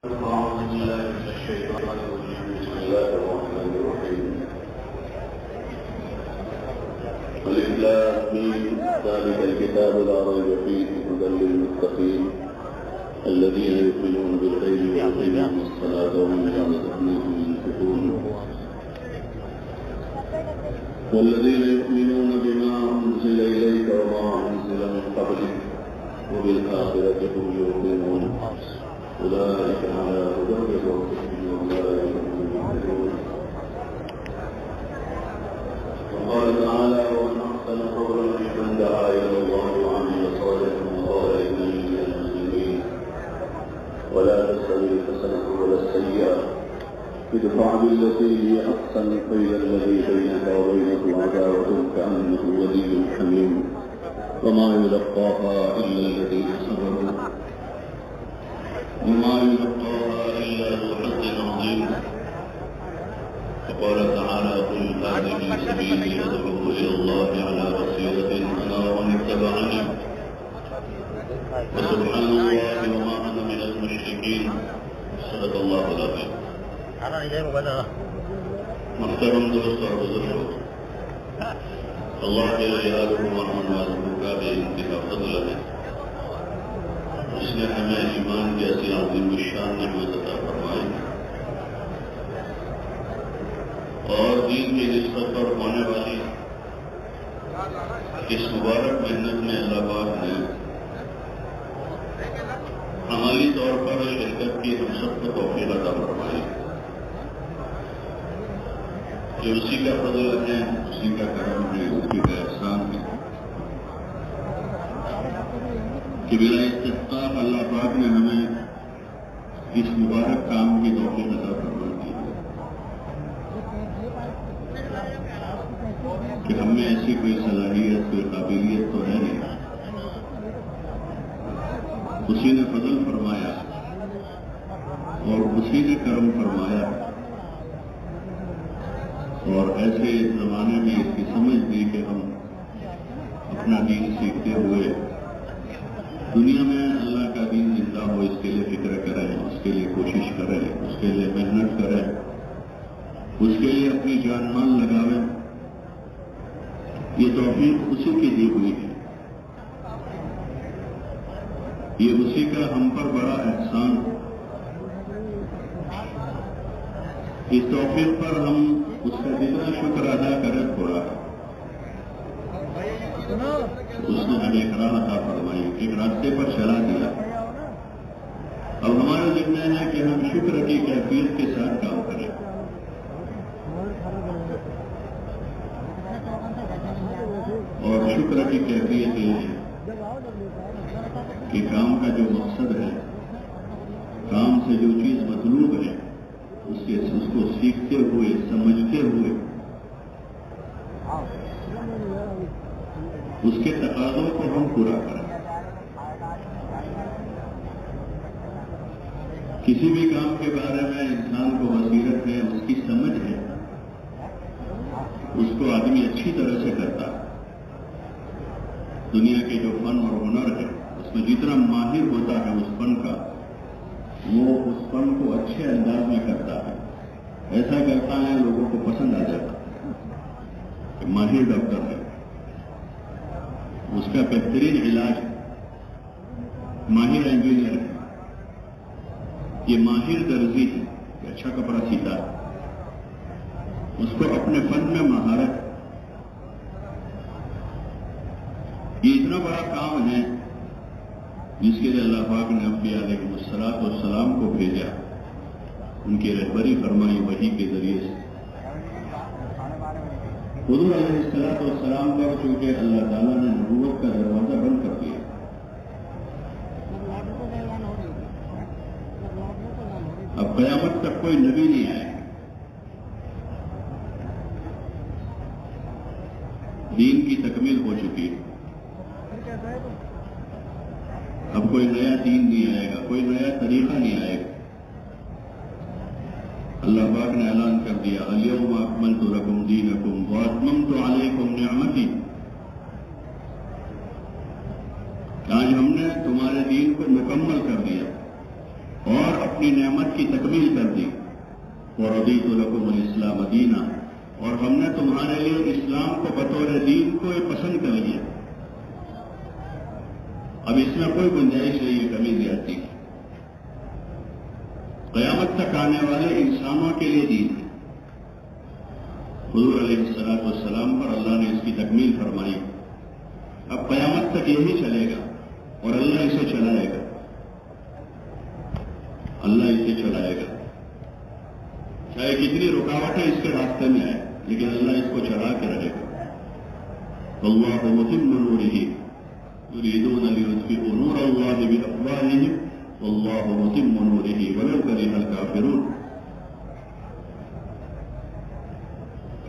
أعوذ بالله من الشيطان الرجيم. بسم الله الرحمن الرحيم. ألف لام ميم ذلك الكتاب لا ريب فيه هدى للمتقين الذين يؤمنون بالغيب ويقيمون الصلاة ومما رزقناهم ينفقون والذين يؤمنون بما أنزل إليك وما أنزل من قبلك وبالآخرة هم يوقنون أولئك على هدى من ربهم وأولئك هم المهتدون. وقال تعالى: ومن أحسن قولا ممن دعا إلى الله وعمل صالحا وقال إنني من المسلمين ولا تستوي الحسنة ولا السيئة ادفع بالتي هي أحسن فإذا الذي بينك وبينه عداوة كأنه ولي حميم وما يلقاها إلا الذين صبروا وما يلقاها إلا ذو حظ عظيم. وقال تعالى: قل هذه سبيلي أدعو إلى الله على بصيرة أنا ومن اتبعني وسبحان الله وما أنا من المشركين. صدق الله العظيم. محترم دوست اور بزرگوں، اللہ کے رجالوں و رحمانوں کا بے انتہا فضل ہے. اس نے ہمیں ایمان جیسی عظیم الشان نعمت عطا فرمائی اور دین کی نسبت پر ہونے والی اس مبارک محنت میں اللہ پاک نے عملی طور پر شرکت کی ہم سب کو توفیق عطا فرمائی. یہ اسی کا فضل ہے، اسی کا کرم ہے، اسی کا احسان ہے کہ بلا استحقاق اللہ پاک نے ہمیں اس مبارک کام کی توفیق عطا فرما دی کہ ہم میں ایسی کوئی صلاحیت، کوئی قابلیت تو ہے نہیں. اسی نے فضل فرمایا اور اسی نے کرم فرمایا اور ایسے زمانے میں اس کی سمجھ دی کہ ہم اپنا دین سیکھتے ہوئے دنیا میں اللہ کا دین زندہ ہو اس کے لیے فکر کریں، اس کے لیے کوشش کریں، اس کے لیے محنت کریں، اس کے لیے اپنی جان مال لگاویں. یہ توفیق اسی کی دی ہوئی ہے، یہ اسی کا ہم پر بڑا احسان. اس توفیق پر ہم اس کا جتنا شکر ادا کریں تھوڑا. اس نے ہمیں ایک راہ عطا فرمائی، ایک راستے پر چلا دیا. اب ہمارا ذمہ ہے کہ ہم شکر کی کیفیت کے ساتھ کام کریں. اور شکر کی کیفیت یہ ہے کہ کام کا جو مقصد ہے، کام سے جو چیز مطلوب ہے، اس کو سیکھتے ہوئے، سمجھتے ہوئے اس کے تقاضوں کو ہم پورا کریں. کسی بھی کام کے بارے میں انسان کو بصیرت ہے، اس کی سمجھ ہے، اس کو آدمی اچھی طرح سے کرتا ہے. دنیا کے جو فن اور ہنر ہے اس میں جتنا ماہر ہوتا ہے اس فن کا، وہ اس فن کو اچھے انداز میں کرتا ہے. ایسا کرتا ہے لوگوں کو پسند آ جاتا ہے کہ ماہر ڈاکٹر ہے، اس کا بہترین علاج ہے. ماہر انجینئر ہے، یہ ماہر درزی ہے کہ اچھا کپڑا سیتا ہے، اس کو اپنے فن میں مہارت. یہ اتنا بڑا کام ہے جس کے لیے اللہ پاک نے انبیاء علیہ السلام کو بھیجا، ان کی رہبری فرمائی وحی کے ذریعے سے. حضور علیہ السلام پر چونکہ اللہ تعالیٰ نے نبوت کا دروازہ بند کر دیا، اب قیامت تک کوئی نبی نہیں آئے. دین کی تکمیل ہو چکی ہے، اب کوئی نیا دین نہیں آئے گا، کوئی نیا طریقہ نہیں آئے گا. اللہ پاک نے اعلان کر دیا: الیوم اکملت لکم دینکم واتممت علیکم نعمتی. آج ہم نے تمہارے دین کو مکمل کر دیا اور اپنی نعمت کی تکمیل کر دی. وَرَضِيتُ لَكُمُ الْإِسْلَامَ دِينًا، اور ہم نے تمہارے لیے اسلام کو بطور دین کو پسند کر لیا. اب اس میں کوئی گنجائش نہیں ہے کمی زیادتی کی. قیامت تک آنے والے انسانوں کے لیے دین ہے. حضور علیہ السلام پر اللہ نے اس کی تکمیل فرمائی. اب قیامت تک یہی چلے گا اور اللہ اسے چلائے گا. اللہ اسے چلائے گا، چاہے کتنی رکاوٹیں اس کے راستے میں آئے، لیکن اللہ اس کو چلا کے رہے گا. اللہ متم نورہ یریدون لیطفئوا نور اللہ بافواہہم واللہ متم نورہ ولو کرہ الکافرون.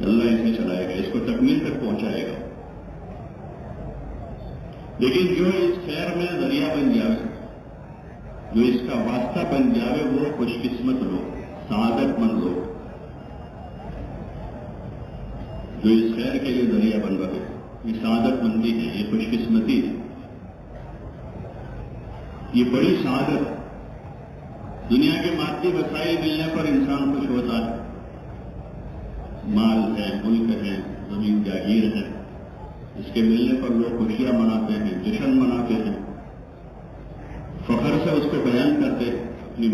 اللہ اسے چلائے گا، اس کو تکمیل تک پہنچائے گا. لیکن جو اس خیر میں ذریعہ بن جائے، جو اس کا واسطہ بن جائے، وہ خوش قسمت لوگ، سعادت مند لوگ جو اس خیر کے لیے ذریعہ بن رہے. یہ سعادت مندی ہے، یہ خوش قسمتی ہے، یہ بڑی سعادت. دنیا کے مادی وسائل ملنے پر انسان خوش ہوتا ہے. مال ہے، ملک ہے، زمین جاگیر ہے، اس کے ملنے پر لوگ خوشیاں مناتے ہیں، جشن مناتے ہیں، فخر سے اس کو بیان کرتے ہیں، اپنے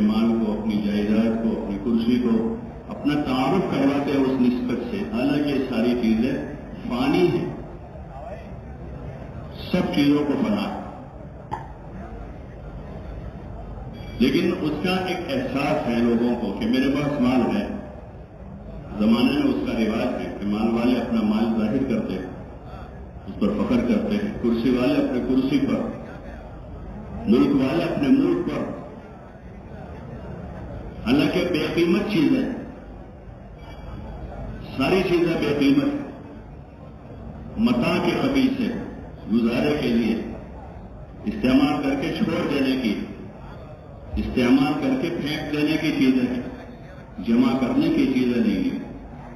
مال کو، اپنی جائیداد کو، اپنی کرسی کو اپنا تعارف کرواتے ہیں اس نسبت سے. حالانکہ یہ ساری چیزیں فانی ہیں، سب چیزوں کو فنا ہے، لیکن اس کا ایک احساس ہے لوگوں کو کہ میرے پاس مال ہے. زمانے میں اس کا رواج ہے کہ مال والے اپنا مال ظاہر کرتے ہیں، اس پر فخر کرتے ہیں. کرسی والے اپنے کرسی پر، ملک والے اپنے ملک پر. حالانکہ بے قیمت چیزیں، ساری چیزیں بے قیمت، متاع کے خبیث سے گزارے کے لیے استعمال کر کے چھوڑ دینے کی، استعمال کر کے پھینک دینے کی چیزیں ہیں، جمع کرنے کی چیزیں نہیں ہیں.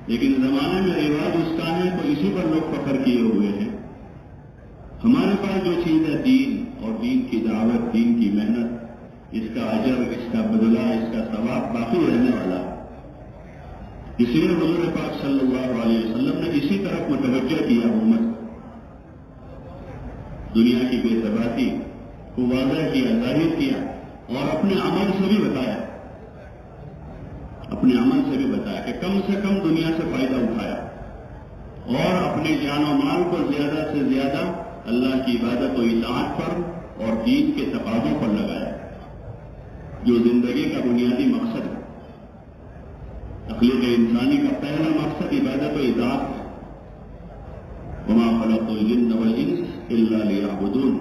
لیکن زمانے میں رواج اس کا ہے تو اسی پر لوگ فخر کیے ہوئے ہیں. ہمارے پاس جو چیز ہے دین اور دین کی دعوت، دین کی محنت، اس کا اجر، اس کا بدلہ، اس کا ثواب باقی رہنے والا. اس لیے حضور پاک صلی اللہ علیہ وسلم نے اسی طرف متوجہ کیا امت، دنیا کی بے ثباتی کو واضح کیا، ظاہر کیا، اور اپنے عمل سے بھی بتایا، اپنے عمل سے بھی بتایا کہ کم سے کم دنیا سے فائدہ اٹھایا اور اپنے جان و مال کو زیادہ سے زیادہ اللہ کی عبادت و اطاعت پر اور دین کے تقاضوں پر لگایا، جو زندگی کا بنیادی مقصد ہے. تخلیق انسانی کا پہلا مقصد عبادت و اطاعت ہے. وما خلقت الجن والانس الا لیعبدون،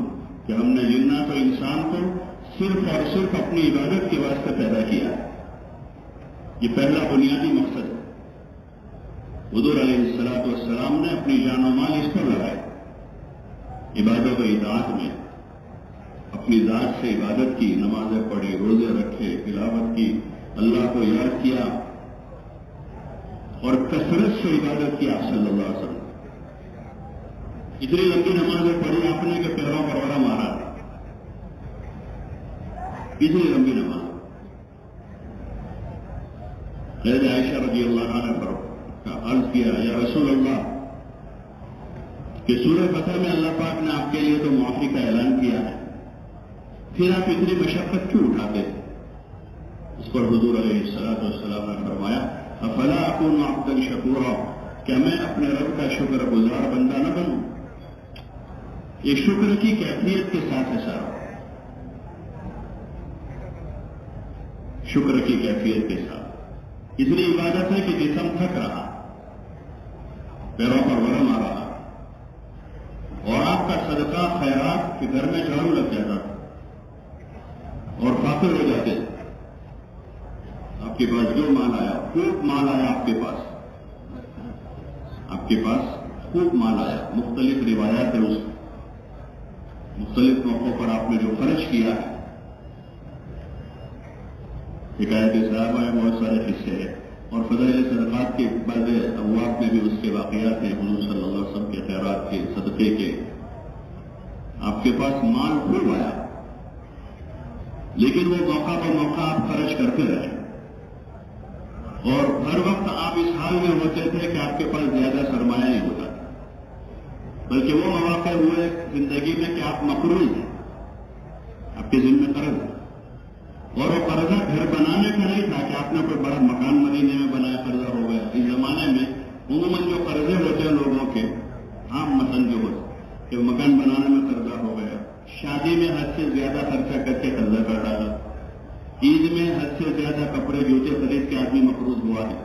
کہ ہم نے جنات و انسان کو صرف اور صرف اپنی عبادت کے واسطے پیدا کیا. یہ پہلا بنیادی مقصد ہے. حضور علیہ السلام نے اپنی جان و مال اس پر لگائے، عبادت و اطاعت میں. اپنی ذات سے عبادت کی، نمازیں پڑھی، روزے رکھے، تلاوت کی، اللہ کو یاد کیا اور کثرت سے عبادت کیا صلی اللہ علیہ وسلم. اتنی لمبی نمازیں پڑھی آپ نے کہ پیروں پر بڑا مارا. اتنی لمبی نماز. حضرت عائشہ رضی اللہ عنہ پر عرض کیا، یا رسول اللہ، کہ سورہ فتح میں اللہ پاک نے آپ کے لیے تو معافی کا اعلان کیا ہے، پھر آپ اتنی مشقت کیوں اٹھاتے؟ اس پر حضور علیہ السلام نے فرمایا، افلا اکون عبدا شکورا، کیا میں اپنے رب کا شکر گزار بندہ نہ بنوں؟ یہ شکر کی کیفیت کے ساتھ ہے سارا، شکر کی کیفیت کے ساتھ. اس لیے عبادت ہے کہ جسم تھک رہا، پیروں پر ورم آ رہا، اور آپ کا صدقہ خیرات کہ گھر میں جھاڑو لگ جاتا اور فاقر ہو جاتے. آپ کے پاس جو مال آیا، خوب مال آیا، آپ کے پاس خوب مال آیا. مختلف روایات ہے، اس مختلف موقعوں پر آپ نے جو خرچ کیا ہے. حکایت صاحبہ میں بہت سارے حصے ہیں اور فضائل صدقات کے بعض ابواب میں بھی اس کے واقعات ہیں، حضور صلی اللہ علیہ وسلم کے خیرات کے، صدقے کے. آپ کے پاس مال خوب آیا، لیکن وہ موقع پر موقع آپ خرچ کرتے رہے اور ہر وقت آپ اس حال میں ہوتے تھے کہ آپ کے پاس زیادہ سرمایہ نہیں ہوتا، بلکہ وہ مواقع ہوئے زندگی میں کہ آپ مقروض ہیں، آپ کے ذمہ قرض ہے، اور وہ قرضہ گھر بنانے کا نہیں تھا کہ آپ نے کوئی بڑا مکان مدینے میں بنایا قرضہ ہو گیا۔ اس زمانے میں عموماً جو قرضے ہوتے ہیں لوگوں کے عام مثلاً جو ہوتے کہ مکان بنانے میں قرضہ ہو گیا، شادی میں حد سے زیادہ خرچہ کر کے قرضہ کر ڈالا، عید میں حد سے زیادہ کپڑے جوتے خرید کے آدمی مقروض ہوا ہے،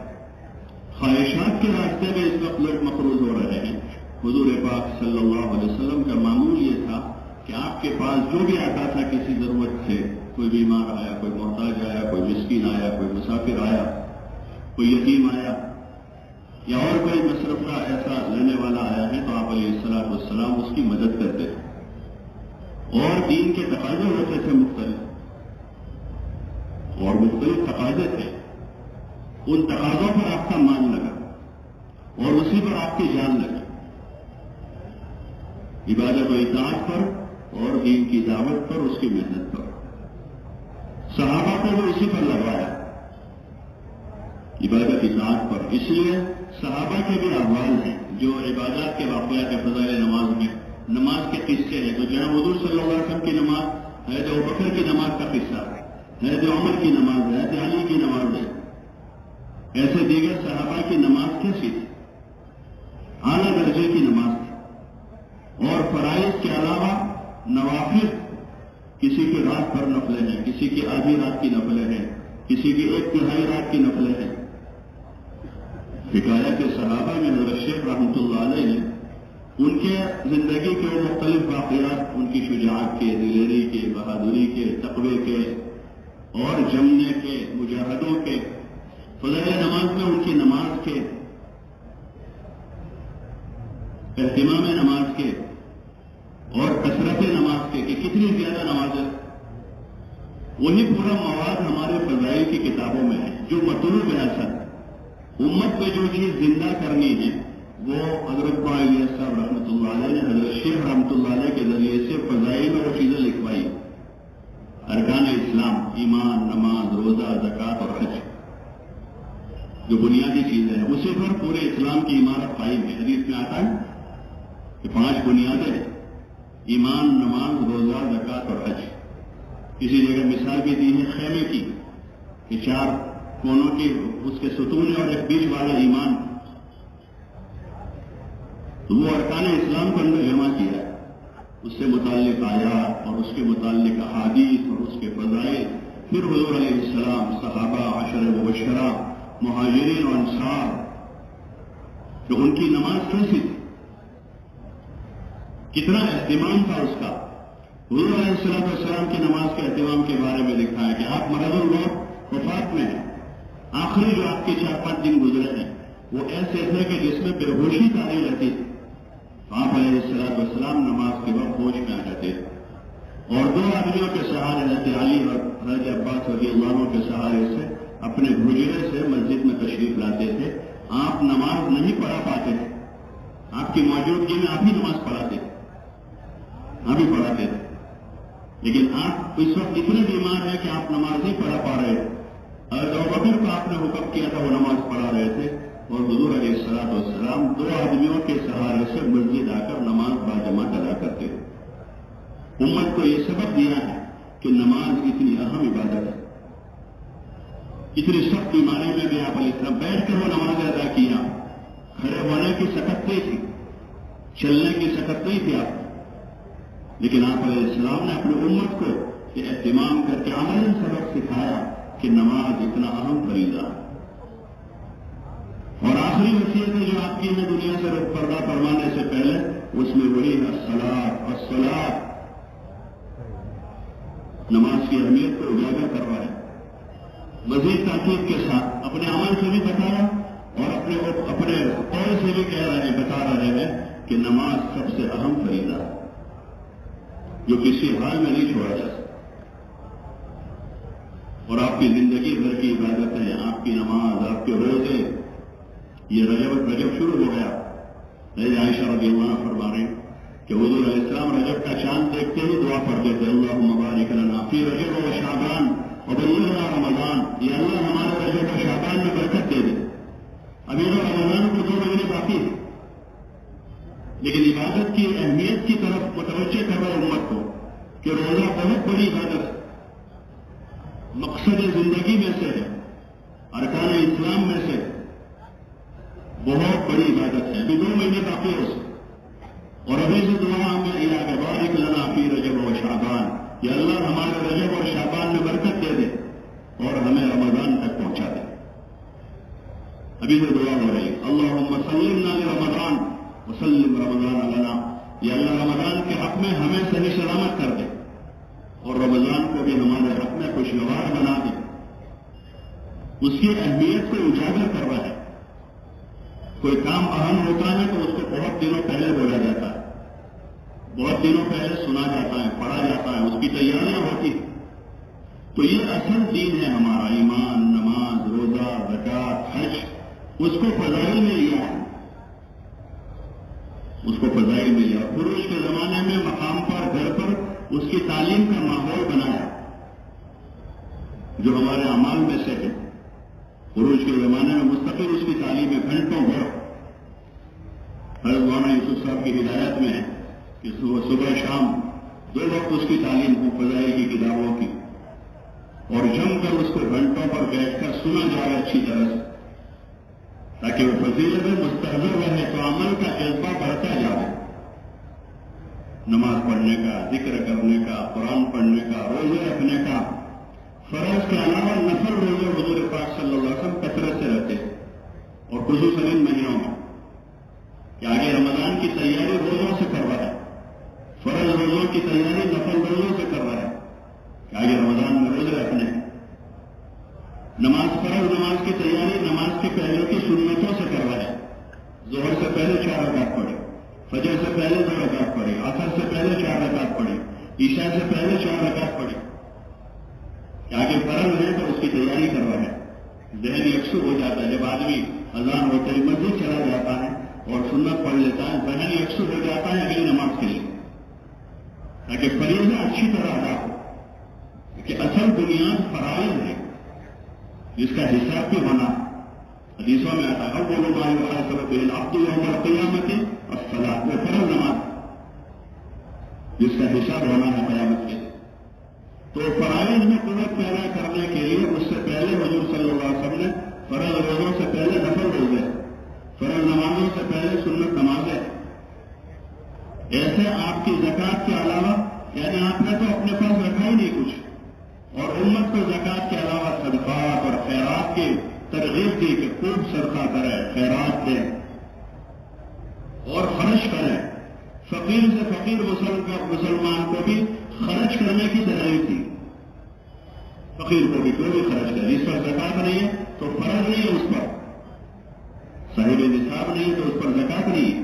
خواہشات کے راستے میں اس وقت لوگ مقروض ہو رہے ہیں۔ حضور پاک صلی اللہ علیہ وسلم کا معمول یہ تھا کہ آپ کے پاس جو بھی آتا تھا کسی ضرورت سے، کوئی بیمار آیا، کوئی محتاج آیا، کوئی مسکین آیا، کوئی مسافر آیا، کوئی یتیم آیا یا اور کوئی مصرف کا ایسا لینے والا آیا ہے تو آپ علیہ الصلوۃ والسلام اس کی مدد کرتے تھے۔ اور دین کے تقاضے ہوتے تھے مختلف، اور مختلف تقاضے تھے، ان تقاضوں پر آپ کا مان لگا اور اسی پر آپ کی جان لگی، عبادت و اطاعت پر اور دین کی دعوت پر، اس کی محنت پر۔ صحابہ کو وہ اسی پر لگایا، عبادت اطاعت پر۔ اس لیے صحابہ کے بھی احوال ہیں جو عبادات کے واقعات فضائل نماز میں، نماز کے قصے ہیں، تو جناب حضور صلی اللہ علیہ وسلم کی نماز ہے، جو ابوبکر کی نماز کا قصہ ہے، جو عمر کی نماز ہے، جو علی کی نماز ہے، ایسے دیگر صحابہ کی نماز کیسی تھی؟ اعلیٰ درجے کی نماز تھی، اور فرائض کے علاوہ نوافل، کسی کی رات بھر نفلیں ہیں، کسی کی آدھی رات کی نفلیں ہیں، کسی کی ایک تہائی رات کی نفلیں ہیں۔ حکایت صحابہ میں حضرت شیخ رحمۃ اللہ علیہ نے ان کے زندگی کے مختلف واقعات، ان کی شجاعت کے، دلیری کے، بہادری کے، تقوی کے اور جمنے کے، مجاہدوں کے، فضائل نماز میں ان کی نماز کے، اہتمام نماز کے اور کثرت نماز کے کہ کتنی زیادہ نمازیں، وہی پورا مواد ہمارے فضائل کی کتابوں میں ہے، جو مطلوب ہے۔ اصل امت میں جو چیز زندہ کرنی ہے وہ حضرت باعلیہ صاحب رحمۃ اللہ علیہ نے حضرت شیخ رحمۃ اللہ علیہ کے ذریعے سے فضائل میں وہ چیزیں لکھوائی، ارکان اسلام، ایمان، نماز، روزہ، زکوٰۃ اور حج، جو بنیادی چیزیں ہیں، اسی پر پورے اسلام کی عمارت قائم ہے۔ حدیث میں آتا ہے کہ 5 بنیادیں، ایمان، نماز، روزہ، زکوٰۃ اور حج۔ کسی جگہ مثال بھی دی ہے خیمے کی کہ 4 کونوں کی اس کے ستون اور ایک بیچ والا ایمان، تو وہ ارکان اسلام کو اندر جمع کیا ہے، اس سے متعلق آیات اور اس کے متعلق احادیث اور اس کے فضائل، پھر حضور علیہ السلام، صحابہ، عشرہ مبشرہ، مہاجرین اور انصار، جو ان کی نماز کیسی تھی، کتنا اہتمام تھا اس کا۔ حضور علیہ السلام کی نماز کے اہتمام کے بارے میں لکھا ہے کہ آپ مرض الموت، وفات میں ہیں، آخری جو آپ کے 4-5 دن گزرے ہیں وہ ایسے تھے کہ جس میں بے ہوشی تاری رہتی تھی، آپ علیہ السلام نماز کے وقت ہوش میں آ جاتے تھے، اور 2 آدمیوں کے سہارے رہتے، علی اور حضرت عباس رضی اللہ عنہ کے سہارے سے اپنے حجرے سے مسجد میں تشریف لاتے تھے۔ آپ نماز نہیں پڑھا پاتے تھے، آپ کی موجودگی میں آپ ہی نماز پڑھاتے تھے، آپ ہی پڑھاتے تھے، لیکن آپ اس وقت اتنے بیمار ہیں کہ آپ نماز نہیں پڑھا پا رہے تھے۔ حضرت ابوبکر کو آپ نے حکم کیا تھا، وہ نماز پڑھا رہے تھے، اور حضور علیہ السلام 2 آدمیوں کے سہارے سے مسجد آ کر نماز باجماعت ادا کرتے تھے۔ امت کو یہ سبق دیا ہے کہ نماز اتنی اہم عبادت ہے۔ اتنی سخت بیماری میں بھی آپ علیہ السلام بیٹھ کر وہ نماز ادا کیا، کھڑے ہونے کی سکت نہیں تھی، چلنے کی سکت نہیں تھی آپ، لیکن آپ علیہ السلام نے اپنی امت کو یہ اہتمام کر کے عملی سبق سکھایا کہ نماز اتنا اہم فریضہ ہے۔ اور آخری وصیت جو آپ کی ہے دنیا سے پردہ فرمانے سے پہلے، اس میں وہی الصلاۃ، نماز کی اہمیت کو اجاگر کروا ہے، مزید تاکید کے ساتھ اپنے عمل سے بھی بتایا اور اپنے قول سے بھی بتا رہے ہیں کہ نماز سب سے اہم فریضہ ہے جو کسی حال میں نہیں چھوڑا جا سکتا۔ اور آپ کی زندگی بھر کی عبادتیں، آپ کی نماز، آپ کے روزے، یہ رجب شروع ہو گیا۔ عائشہ رضی اللہ عنہ فرما رہے ہیں کہ حضور علیہ السلام رجب کا چاند دیکھتے ہی دعا پڑھتے تھے اللہم بارک لنا فی رجب و شعبان وبلغنا رمضان، یہ اللہ ہمارے رجب و شعبان میں برکت دے دے۔ ابھی تو رمضان کو 2 مہینے باقی، لیکن عبادت کی اہمیت کی طرف متوجہ کر رہا امت کو کہ روزہ بہت بڑی عبادت ہے، مقصد زندگی میں سے ہے، ارکان اسلام میں سے بہت بڑی عبادت ہے۔ ابھی 2 مہینے باقی ہو سکتے، اور ابھی سے دعا میں الہ بارک لنا فی رجب و شعبان، یا اللہ ہمارے رجب اور شعبان میں برکت دے دے اور ہمیں رمضان تک پہنچا دے۔ ابھی سے دعا ہو رہی ہے اللہم سلمنا لرمضان وسلم رمضان لنا، یا اللہ رمضان کے حق میں ہمیں صحیح سلامت کر دے اور رمضان کو بھی ہمارے حق میں خوشگوار بنا دے۔ اس کی اہمیت کو اجاگر کر رہا ہے۔ کوئی کام اہم ہوتا ہے تو اس کو بہت دنوں پہلے بولا جاتا ہے، بہت دنوں پہلے سنا جاتا ہے، پڑھا جاتا ہے، اس کی تیاریاں ہوتی ہیں۔ تو یہ اصل دین ہے ہمارا، ایمان، نماز، روزہ، زکوٰۃ، حج، اس کو فضائل میں لیا ہے، اس کو فضائل میں لیا۔ خروج کے زمانے میں مقام پر، گھر پر اس کی تعلیم کا ماحول بنایا جو ہمارے اعمال میں سے ہے۔ خروج کے زمانے میں مستقل اس کی تعلیم ہے، گھنٹوں بھر۔ حضرت مولانا یوسف صاحب کی ہدایت میں ہے کہ صبح شام 2 وقت اس کی تعلیم ہو فضائل کی کتابوں کی، اور جم کر اس کو گھنٹوں پر بیٹھ کر سنا جائے اچھی طرح سے، تاکہ وہ فضیلت میں مستحضر رہے تو عمل کا جذبہ بڑھتا جائے۔ نماز پڑھنے کا، ذکر کرنے کا، قرآن پڑھنے کا، روزے رکھنے کا، فرض کے علاوہ نفل روزے حضور پاک صلی اللہ علیہ وسلم کثرت سے رہتے، اور خصوصاً ان مہینوں میں کہ آگے رمضان کی تیاری روزوں سے کر رہا ہے، فرض روزوں کی تیاری نفل روزوں سے کر رہا ہے کہ آگے رمضان میں روزے رکھنے، نماز فرض نماز کی تیاری نماز کے پہلے کی سنتوں سے کر رہا ہے۔ ظہر سے پہلے 4 رکعت پڑھے، فجر سے پہلے 2 رکعت پڑھے، عصر سے پہلے 4 رکعت پڑھے، عشاء سے پہلے 4 رکعت پڑھے، آگے فرض ہے تو اس کی تیاری کر رہا ہے۔ ذہن یکسو ہو جاتا ہے، جب آدمی اذان ہوتے ہی مسجد چلا جاتا ہے اور سنت پڑھ لیتا ہے، ذہن یکسو ہو جاتا ہے اگلی نماز کے لیے، تاکہ فریضہ اچھی طرح ادا ہو، کہ اصل بنیاد فرائض ہے جس کا حساب بھی ہونا۔ حدیثوں میں آتا ہے اول ما یحاسب به العبد یوم القیامۃ الصلاۃ، وہ فرض نماز جس کا حساب ہونا ہے قیامت کے۔ تو فرائض میں قوت پیدا کرنے کے لیے اس سے پہلے حضور صلی اللہ علیہ وسلم نے فرض روزوں سے پہلے نفل روزے، فرض نمازوں سے پہلے سنت نمازیں، ایسے آپ کی زکوٰۃ کے علاوہ، یعنی آپ نے تو اپنے پاس رکھا ہی نہیں کچھ، اور امت کو زکوٰۃ کے علاوہ صدقات اور خیرات کی ترغیب دی کہ خوب صدقہ کرے، خیرات دیں اور خرچ کریں۔ فقیر سے فقیر مسلمان کو بھی خرچ کرنے کی ترغیب دی، فقیر کو بھی کوئی بھی خرچ کرے، جس پر زکوٰۃ نہیں ہے تو فرض نہیں ہے اس پر، صاحب نصاب نہیں ہے تو اس پر زکوٰۃ نہیں ہے،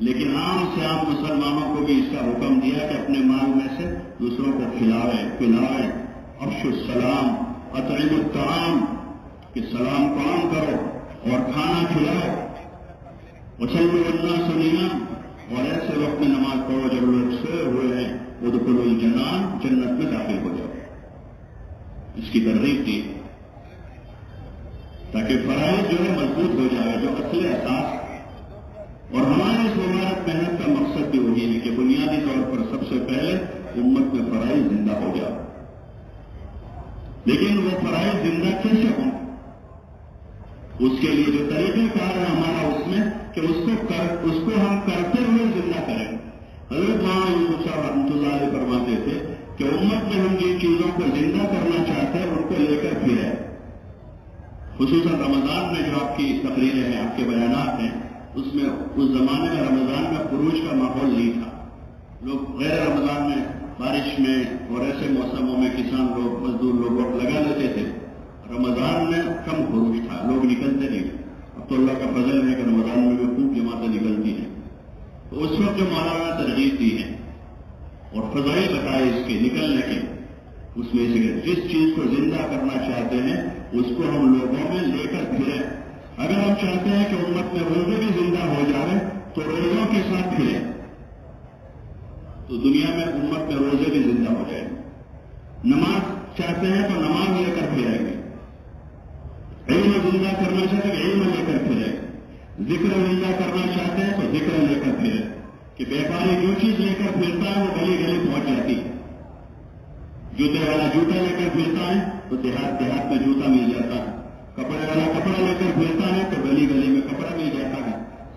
لیکن عام سے عام مسلمانوں کو بھی اس کا حکم دیا کہ اپنے مال میں سے دوسروں کو کھلاویں پلاویں، افشوا السلام اطعموا الطعام، کہ سلام کو عام کرو اور کھانا کھلاؤ، وصلوا والناس نیام، اور ایسے وقت میں نماز پڑھو جب لوگ سوئے ہوئے ہیں، ادخلوا الجنان، جنت میں داخل ہو جاؤ۔ اس کی ترغیب دی تاکہ فرائض جو ہے مضبوط ہو جائے، جو اصل اساس ہے۔ اور ہمارے اس مبارک محنت کا مقصد بھی وہی ہے کہ بنیادی طور پر سب سے پہلے امت میں فرائض زندہ ہو جائے، لیکن وہ فرائض زندہ کیسے ہوں؟ اس کے لیے جو طریقہ کار ہے ہمارا اس میں کہ اس کو ہم کرتے ہوئے زندہ کریں۔ حضرت مولانا یوسف صاحب رحمۃ اللہ علیہ فرماتے تھے کہ امت میں ہم جن چیزوں کو زندہ کرنا چاہتے ہیں ان کو لے کر پھریں، خصوصاً رمضان میں جو آپ کی تقریریں ہیں، آپ کے بیانات ہیں، اس میں اس زمانے میں رمضان میں خروج کا ماحول نہیں تھا، لوگ غیر رمضان میں بارش میں اور ایسے موسموں میں کسان لوگ مزدور لوگ وقت لگا لیتے تھے، رمضان میں کم خروج تھا، لوگ نکلتے نہیں۔ اب تو اللہ کا فضل ہے کہ رمضان میں بھی خوب جماعتیں نکلتی ہیں، تو اس وقت جو مولانا ترغیب دی ہے اور فضائل بتائے اس کے نکلنے کے، اس میں سے جس چیز کو زندہ کرنا چاہتے ہیں اس کو ہم لوگوں میں لے کر پھریں۔ اگر ہم چاہتے ہیں کہ امت میں روزے بھی زندہ ہو جائے تو روزوں کے ساتھ پھریں، تو دنیا میں امت میں روزے بھی زندہ ہو جائیں گے. نماز چاہتے ہیں تو نماز لے کر پھریں گے. علم زندہ کرنا چاہتے ہیں علم لے کر پھریں. ذکر زندہ کرنا چاہتے ہیں تو ذکر لے کر پھریں. کہ بیکاری جو چیز لے کر پھرتا ہے وہ گلی گلی پہنچ جاتی ہے. جوتے والا جوتا لے کر پھرتا ہے تو دیہات دیہات میں جوتا مل جاتا ہے. کپڑے والا کپڑا لے کر پھرتا ہے تو گلی گلی میں کپڑا مل جاتا ہے.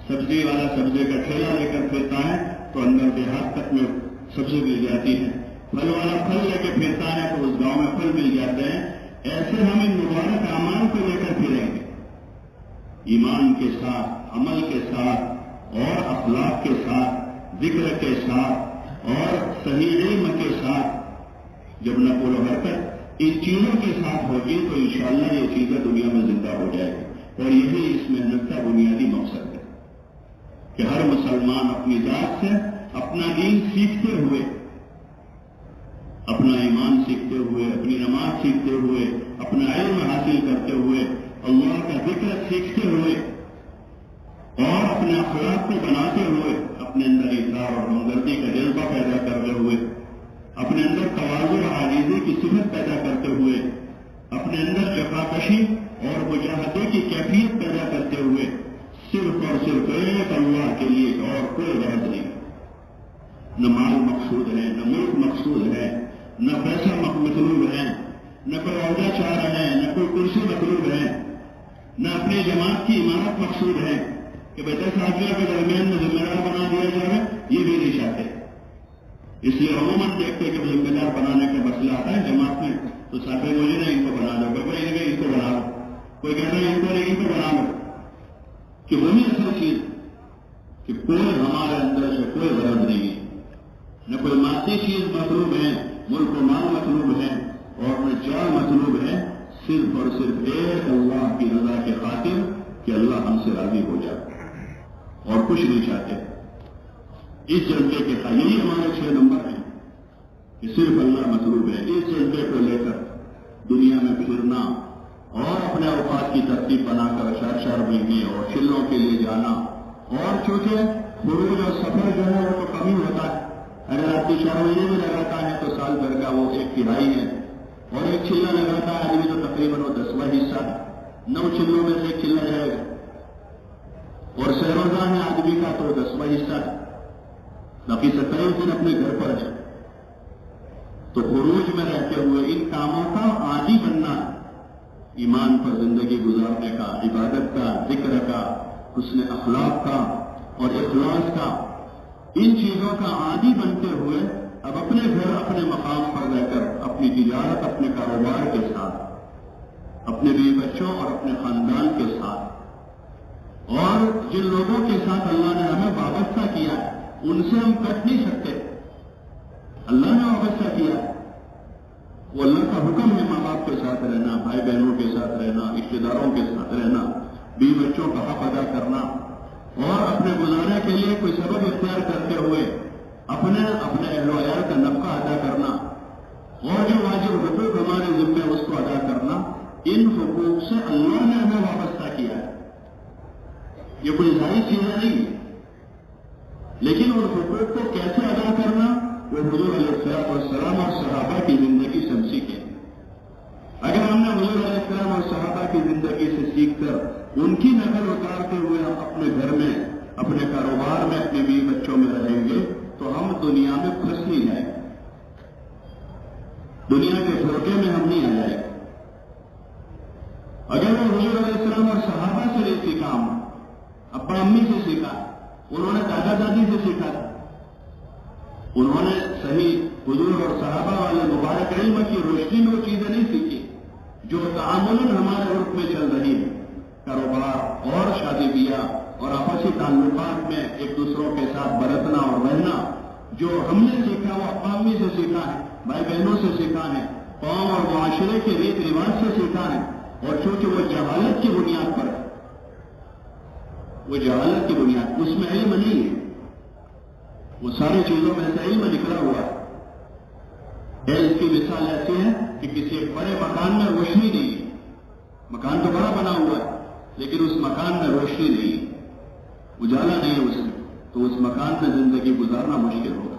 سبزی والا سبزی کا ٹھیلا لے کر پھرتا ہے تو اندر دیہات تک میں سبزی مل جاتی ہے. پھل والا پھل لے کے پھرتا ہے تو اس گاؤں میں پھل مل جاتے ہیں. ایسے ہم ان مبارک اعمال کو لے کر پھریں گے، ایمان کے ساتھ، عمل کے ساتھ اور اخلاق کے ساتھ، ذکر کے ساتھ اور صحیح علم کے ساتھ. جب نقل و حرکت ان چیزوں کے ساتھ ہوگی تو انشاءاللہ یہ چیزیں دنیا میں زندہ ہو جائے گی. اور یہی اس محنت کا بنیادی مقصد ہے کہ ہر مسلمان اپنی ذات سے اپنا دین سیکھتے ہوئے، اپنا ایمان سیکھتے ہوئے، اپنی نماز سیکھتے ہوئے، اپنا علم حاصل کرتے ہوئے، اللہ کا ذکر سیکھتے ہوئے اور اپنے اخلاق کو بناتے ہوئے، اپنے اندر اطاعت اور ہمدردی کا جذبہ پیدا کرتے ہوئے، اپنے اندر تواضع اور عاجزی کی صفت پیدا کرتے ہوئے، اپنے اندر جفاکشی اور مجاہدے کی کیفیت پیدا کرتے ہوئے صرف اور صرف ایک اللہ کے لیے اور کوئی غرض نہیں. نہ مال مقصود ہے، نہ ملک مقصود ہے، نہ پیسہ مطلوب ہے، نہ کوئی عہدہ چاہ رہے ہیں، نہ کوئی کرسی مطلوب ہے، نہ اپنی جماعت کی عمارت مقصود ہے کہ بھائی 10 آدمیوں کے درمیان میں ذمہ دار بنا دیا جائے، یہ بھی نہیں چاہتے. اس لیے عموماً دیکھتے کہ ذمہ دار بنانے کا مسئلہ آتا ہے جماعت میں تو صاحب مجھے نہیں ان کو بنا دو، کوئی نہیں ان کو بنا دو، کوئی کہتا ہے ان کو نہیں ان کو بنا دو. کہ وہی اصل چیز کہ کوئی ہمارے اندر سے کوئی غرض نہیں ہے، نہ کوئی مادی چیز مطلوب ہے، ملک و مال مطلوب ہے اور نہ جان مطلوب ہے، صرف اور صرف ایک اللہ کی رضا کے خاطر کہ اللہ ہم سے راضی ہو جائے اور کچھ نہیں چاہتے. اس جذبے کے خاطر یہی ہمارے 6 نمبر ہیں کہ صرف اللہ مطلوب ہے. اس جذبے کو لے کر دنیا میں پھرنا اور اپنے اوقات کی ترتیب بنا کر 4 مہینے اور چلوں کے لیے جانا. اور چونکہ خروج اور سفر جو ہے وہ تو کم ہی ہوتا ہے. اگر آپ کی 4 مہینے میں لگاتا ہے تو سال بھر کا وہ 1/3 ہے، اور ایک چلہ لگاتا ہے آدمی تو تقریباً وہ 10واں حصہ ہے. 9 چلوں میں سے ایک چلہ جائے گا، اور سہروزہ ہے آدمی کا تو 10واں حصہ ہے، باقی 27 دن اپنے گھر پر ہے. تو خروج میں رہتے ہوئے ان کاموں کا عادی بننا، ایمان پر زندگی گزارنے کا، عبادت کا، ذکر کا، حسن اخلاق کا اور اخلاص کا، ان چیزوں کا عادی بنتے ہوئے اب اپنے گھر اپنے مقام پر رہ کر اپنی تجارت، اپنے کاروبار کے ساتھ، اپنے بیوی بچوں اور اپنے خاندان کے ساتھ اور جن لوگوں کے ساتھ اللہ نے ہمیں وابستہ کیا ہے ان سے ہم کٹ نہیں سکتے. اللہ نے وابستہ کیا ہے، وہ اللہ کا حکم ہے. ماں باپ کے ساتھ رہنا، بھائی بہنوں کے ساتھ رہنا، رشتے داروں کے ساتھ رہنا، بیوی بچوں کا حق ادا کرنا اور اپنے گزارے کے لیے کوئی سبب اختیار کرتے ہوئے اپنے اہل و عیال کا نفقہ ادا کرنا اور جو واجب حقوق ہمارے ذمہ اس کو ادا کرنا. ان حقوق سے اللہ نے ہمیں وابستہ کیا ہے. یہ کوئی ظاہری چیزیں نہیں ہے، لیکن ان حقوق کو کیسے ادا کرنا وہ حضور علیہ السلام اور صحابہ کی زندگی سے ہم سیکھیں. اگر ہم نے حضور علیہ السلام اور صحابہ کی زندگی سے سیکھ کر ان کی نقل اتارتے ہوئے ہم اپنے گھر میں، اپنے کاروبار میں، اپنے بیوی بچوں میں رہیں گے تو ہم دنیا میں پھنس نہیں جائیں گے، دنیا کے دھوکے میں ہم نہیں آ جائیں گے. اگر وہ حضور علیہ السلام اور صحابہ سے نہیں سیکھا، ہم ابا امی سے سیکھا، انہوں نے دادا دادی سے سیکھا تھا، انہوں نے صحیح حضور اور صحابہ والے مبارک علم کی روشنی میں وہ چیزیں نہیں سیکھی جو تعاملاً ہمارے عرف میں چل رہی ہے. کاروبار اور شادی بیاہ اور آپسی تعلقات میں ایک دوسروں کے ساتھ برتنا اور رہنا جو ہم نے سیکھا وہ ابا امی سے سیکھا ہے، بھائی بہنوں سے سیکھا ہے، قوم اور معاشرے کے ریت رواج سے سیکھا ہے. اور چونکہ وہ جہالت کی بنیاد پر ہے، وہ جہالت کی بنیاد، اس میں علم نہیں ہے، وہ ساری چیزوں میں سے علم نکلا ہوا ہے. اس کی مثال ایسی ہے کہ کسی ایک بڑے مکان میں روشنی نہیں ہے، مکان تو بڑا بنا ہوا ہے لیکن اس مکان میں روشنی نہیں ہے، اجالا نہیں ہے اس میں، تو اس مکان میں زندگی گزارنا مشکل ہوگا.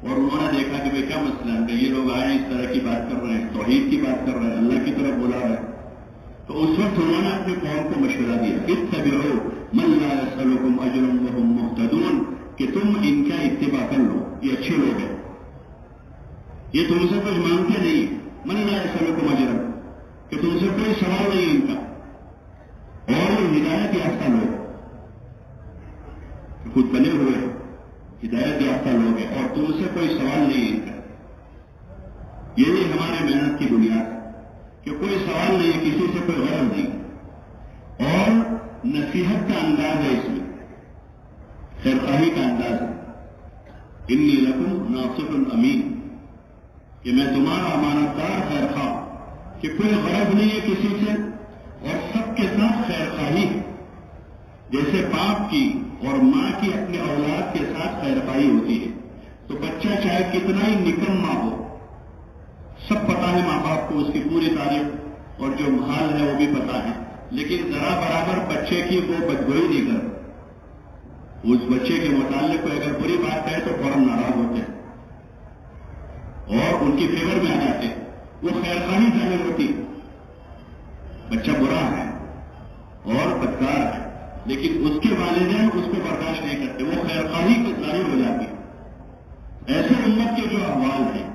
اور انہوں نے دیکھا کہ بھائی کیا مسئلہ ہے، کہ یہ لوگ آئے اس طرح کی بات کر رہے ہیں، توحید کی بات کر رہے ہیں، اللہ کی طرف بلا رہے ہیں، تو اس وقت انہوں نے اپنے قوم کو مشورہ دیا، اتبعوا من لا يسألكم اجرا وهم مهتدون، کہ تم ان کا اتباع کر لو، یہ اچھے لوگ ہیں، یہ تم سے کچھ مانگتے نہیں، من لا يسألكم اجرا، کہ تم سے کوئی سوال نہیں ان کا، اور وہ ہدایت یافتہ لوگ خود بنے ہوئے ہدایت یافتہ لوگ ہیں، اور تم سے کوئی سوال نہیں ان کا۔ یہی ہمارے محنت کی بنیاد ہے کہ کوئی سوال نہیں ہے، کسی سے کوئی غرض نہیں، اور نصیحت کا انداز ہے، اس میں خیرخواہی کا انداز ہے، انی لکم ناصح امین، کہ میں تمہارا امانت دار خیرخواہ، کہ کوئی غرض نہیں ہے کسی سے، اور سب کے ساتھ خیرخواہی ہے، جیسے باپ کی اور ماں کی اپنے اولاد کے ساتھ خیرخواہی ہوتی ہے، تو بچہ چاہے کتنا ہی نکما ہو، سب پتا ہے ماں باپ کو اس کی پوری تاریخ اور جو حال ہے وہ بھی پتا ہے، لیکن ذرا برابر بچے کی وہ بدگوئی نہیں کرتا، اس بچے کے متعلق کوئی اگر بری بات کہے تو فوراً ناراض ہوتے ہیں اور ان کی فیور میں آ جاتے ہیں، وہ خیرخواہی ظاہر ہوتی ہے، بچہ برا ہے اور بدکار ہے، لیکن اس کے والدین اس کو برداشت نہیں کرتے، وہ خیرخواہی کی ظاہر ہو جاتی ہے۔ ایسے امت کے جو احوال ہیں،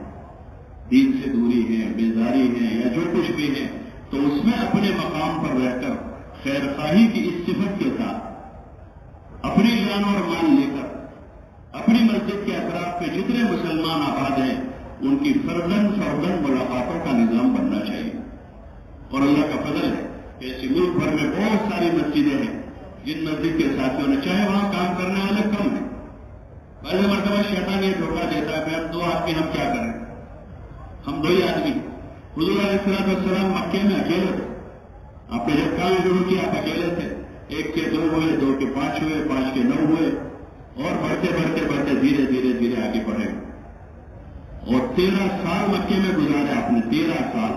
دین سے دوری ہے، بیزاری ہے، یا جو کچھ بھی ہے، تو اس میں اپنے مقام پر رہ کر خیرخواہی کی اس صفت کے ساتھ اپنی جان اور مال لے کر اپنی مسجد کے اطراف پہ جتنے مسلمان آباد ہیں ان کی فردن ملاقاتوں کا نظام بننا چاہیے، اور اللہ کا فضل ہے کہ ایسی ملک بھر میں بہت ساری مسجدیں ہیں جن مسجد کے ساتھیوں نے، چاہے وہاں کام کرنے والے کم ہیں، پہلے مرتبہ شیطان یہ دھوکہ دیتا ہے کہ ہم 2 آدمی ہم کیا کریں، ہم 2 ہی آدمی۔ حضور علیہ السلام مکے میں اکیلے تھے، آپ نے جب کام شروع کیا آپ اکیلے تھے، 1 کے 2 ہوئے، 2 کے 5 ہوئے، 5 کے 9 ہوئے، اور بڑھتے دھیرے آگے بڑھے، اور 13 سال مکے میں گزارے آپ نے، 13 سال،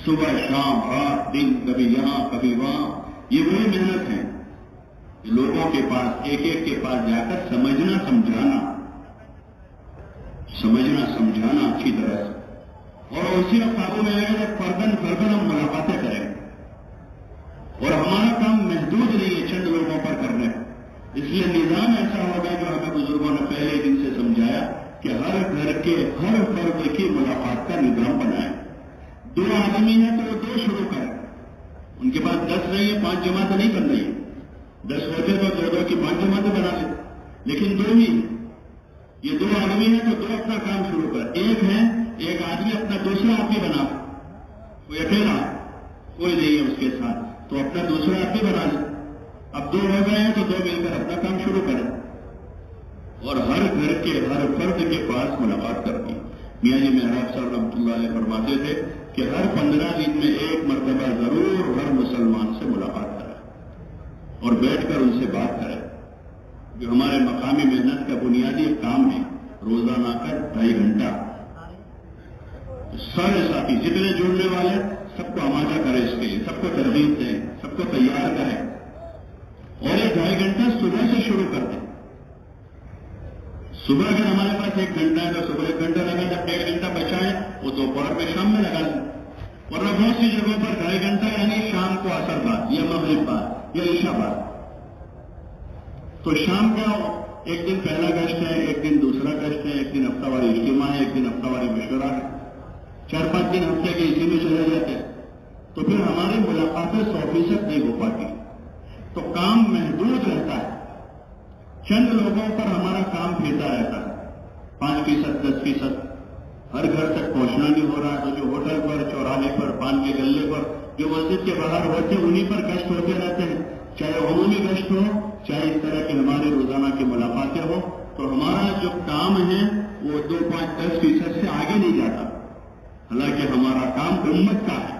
صبح شام رات دن، کبھی یہاں کبھی وہاں، یہ وہی محنت ہے، لوگوں کے پاس ایک کے پاس جا کر سمجھنا سمجھانا اچھی طرح سے، اور اسی قابو میں آئے فردن ہم ملاقاتیں کریں، اور ہمارا کام محدود نہیں ہے چند لوگوں پر کرنے، اس لیے نظام ایسا ہوگا جو ہمیں بزرگوں نے پہلے دن سے سمجھایا کہ ہر گھر کے ہر فرد کی ملاقات کا نظام بنائیں، 2 آدمی ہیں تو 2 شروع کریں، ان کے پاس 10 نہیں ہے، 5 جماعتیں نہیں بن رہی ہے، 10 ہوتے تو 2 کی 5 جماعتیں بنا لیں، لیکن 2 ہی، یہ 2 آدمی ہیں تو 2 اپنا کام شروع کر، ایک آدمی اپنا دوسرا آدمی بنا، کوئی اکیلا کوئی نہیں ہے اس کے ساتھ تو اپنا دوسرا آدمی بنا لے، اب 2 ہو گئے ہیں تو 2 مل کر اپنا کام شروع کریں، اور ہر گھر کے ہر فرد کے پاس ملاقات کرنی۔ میاں جی محراب صاحب رحمۃ اللہ علیہ فرماتے تھے کہ ہر 15 دن میں 1 مرتبہ ضرور ہر مسلمان سے ملاقات کریں اور بیٹھ کر ان سے بات کریں، جو ہمارے مقامی محنت کا بنیادی کام ہے، روزانہ کا 2.5 گھنٹہ سارے ساتھی جتنے جڑنے والے سب کو آمادہ کریں، اس کے لیے سب کو ترغیب دیں، سب کو تیار کریں، اور یہ 2.5 گھنٹہ صبح سے شروع کر دیں۔ صبح اگر ہمارے پاس 1 گھنٹہ ہے تو صبح 1 گھنٹہ لگا، جب 1.5 گھنٹہ بچا ہے وہ دوپہر میں شام میں لگا دیں، ورنہ بہت سی جگہوں پر 2.5 گھنٹہ یعنی شام کو عصر بعد یا مغرب بعد یا عشاء بعد، تو شام کا ایک دن پہلا گشت ہے، ایک دن دوسرا گشت ہے، ایک دن ہفتہ واری اجتماع ہے، ایک دن ہفتہ واری مشورہ ہے، 4-5 دن ہفتے کے اسی میں چلے جاتے ہیں، تو پھر ہماری ملاقاتیں 100% نہیں ہو پاتی، تو کام محدود رہتا ہے، چند لوگوں پر ہمارا کام پھرتا رہتا ہے، 5%، 10%، ہر گھر تک پہنچنا نہیں ہو رہا، تو جو ہوٹل پر، چوراہے پر، پان کے گلے پر، جو مسجد کے باہر ہوتے ہیں انہیں پر گشت ہوتے رہتے ہیں، چاہے عمومی گشت ہو، چاہے اس طرح کی ہماری روزانہ کی ملاقاتیں ہو، تو ہمارا جو کام ہے وہ 2، 5، 10% سے آگے نہیں جاتا، حالانکہ ہمارا کام امت کا ہے،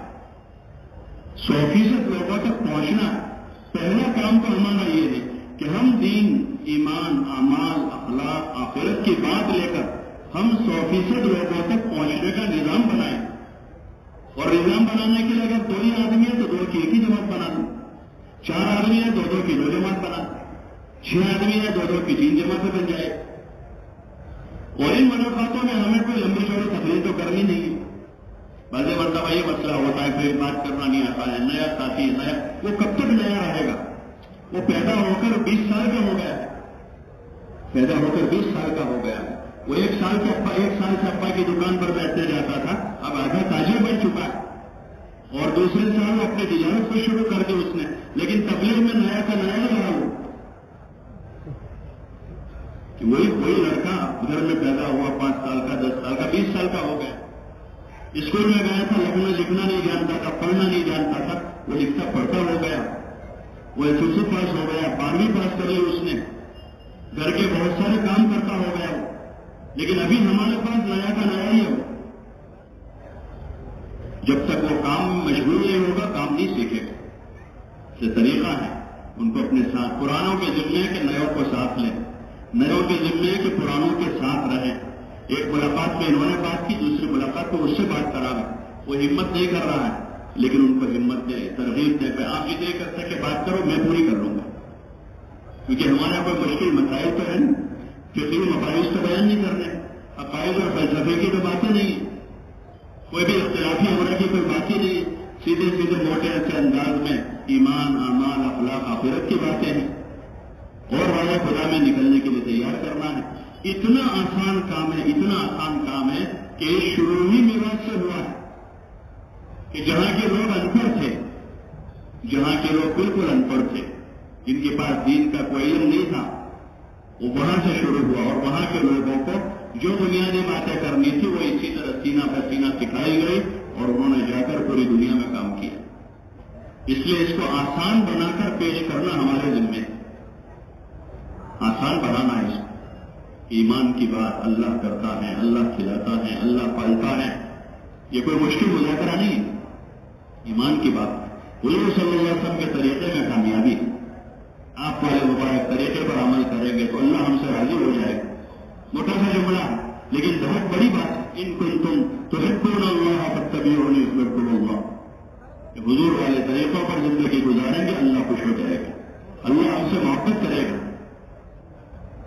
100% لوگوں تک پہنچنا ہے۔ پہلا کام تو ہمارا یہ ہے کہ ہم دین، ایمان، اعمال، اخلاق، آخرت کی بات لے کر ہم 100% لوگوں تک پہنچنے کا نظام بنائیں، اور نظام بنانے کے لیے اگر 2 ہی آدمی ہے تو 2 کی 1 ہی جماعت بنا دیں، 4 آدمی ہے 2 کی 2 جماعت بنا دیں، 6 آدمی ہے 2 کی 3 جماعتیں بن جائے، اور ان ملاقاتوں میں ہمیں کوئی لمبی چوڑی تقریر تو کرنی نہیں ہے. بعض مرتبہ یہ مسئلہ ہوتا ہے پھر بات کرنا نہیں آتا ہے, نیا ساتھی نیا, وہ کب تک نیا رہے گا؟ وہ پیدا ہو کر 20 سال کا ہو گیا, پیدا ہو کر 20 سال کا ہو گیا. وہ 1 سال سے ابا کی دکان پر بیٹھنے جاتا تھا, اب آدھا تاجر بن چکا ہے, اور دوسرے سال اپنے تجارت کو شروع کر دی اس نے, لیکن تبلیغ میں نیا کا نیا رہا وہ. کہ وہی لڑکا گھر میں پیدا ہوا 5 سال کا, 10 سال کا, 20 سال کا ہو گیا. اسکول میں گیا تھا, لکھنا نہیں جانتا تھا, پڑھنا نہیں جانتا تھا, وہ لکھتا پڑھتا ہو گیا. وہ SSLC پاس ہو گیا, 12ویں پاس کر لی اس نے, گھر کے بہت سارے کام کرتا ہو گیا. لیکن ابھی ہمارے پاس نیا کا نیا ہی ہے. جب تک وہ کام میں مشغول نہیں ہوگا کام نہیں سیکھے گا. یہ طریقہ ہے ان کو اپنے ساتھ, پرانوں کے ذمے کہ نیوں کو ساتھ لیں, نیوں کے ذمے کہ پرانوں کے ساتھ رہیں. ایک ملاقات میں انہوں نے بات کی, دوسری ملاقات کو اس سے بات کرا گا. وہ ہمت نہیں کر رہا ہے, لیکن ان کو ہمت دے, ترغیب دے. آپ جتنے کر سکے بات کرو, میں پوری کر لوں گا. کیونکہ ہمارا کوئی مشکل مسائل تو ہے نہیں, فقہی مباحث تو بیان نہیں کرنے, عقائد اور فلسفے کی تو باتیں نہیں, کوئی بھی اختلافی عمرہ کی کوئی بات ہی نہیں. سیدھے سیدھے موٹے اچھے انداز میں ایمان, اعمال, اخلاق, آخرت کی باتیں ہیں, اور والا خدا میں نکلنے کے لیے تیار کرنا ہے. اتنا آسان کام ہے, اتنا آسان کام ہے کہ شروع ہی میراث سے ہوا ہے. کہ جہاں کے لوگ ان پڑھ تھے, جہاں کے لوگ بالکل ان پڑھ تھے, جن کے پاس دین کا کوئی علم نہیں تھا, وہ وہاں سے شروع ہوا. اور وہاں کے لوگوں کو جو بنیادی باتیں کرنی تھی وہ اسی طرح سینہ پر سینہ سکھائی گئی, اور انہوں نے جا کر پوری دنیا میں کام کیا. اس لیے اس کو آسان بنا کر پیش کرنا ہمارے ذمہ ہے. آسان بنانا ہے اس کو. ایمان کی بات اللہ کرتا ہے, اللہ کھلاتا ہے, اللہ پالتا ہے. یہ کوئی مشکل مذاکرہ نہیں ہے. ایمان کی بات حضور صلی اللہ علیہ وسلم کے طریقے میں کامیابی. آپ والے مبارک طریقے پر عمل کریں گے تو اللہ ہم سے راضی ہو جائے گا. موٹا سا جملہ لیکن بہت بڑی بات. ان کنتم تحبون اللہ فاتبعونی یحببکم اللہ. حضور والے طریقوں پر زندگی گزاریں گے, اللہ خوش ہو جائے گا, اللہ ہم سے محبت کرے گا,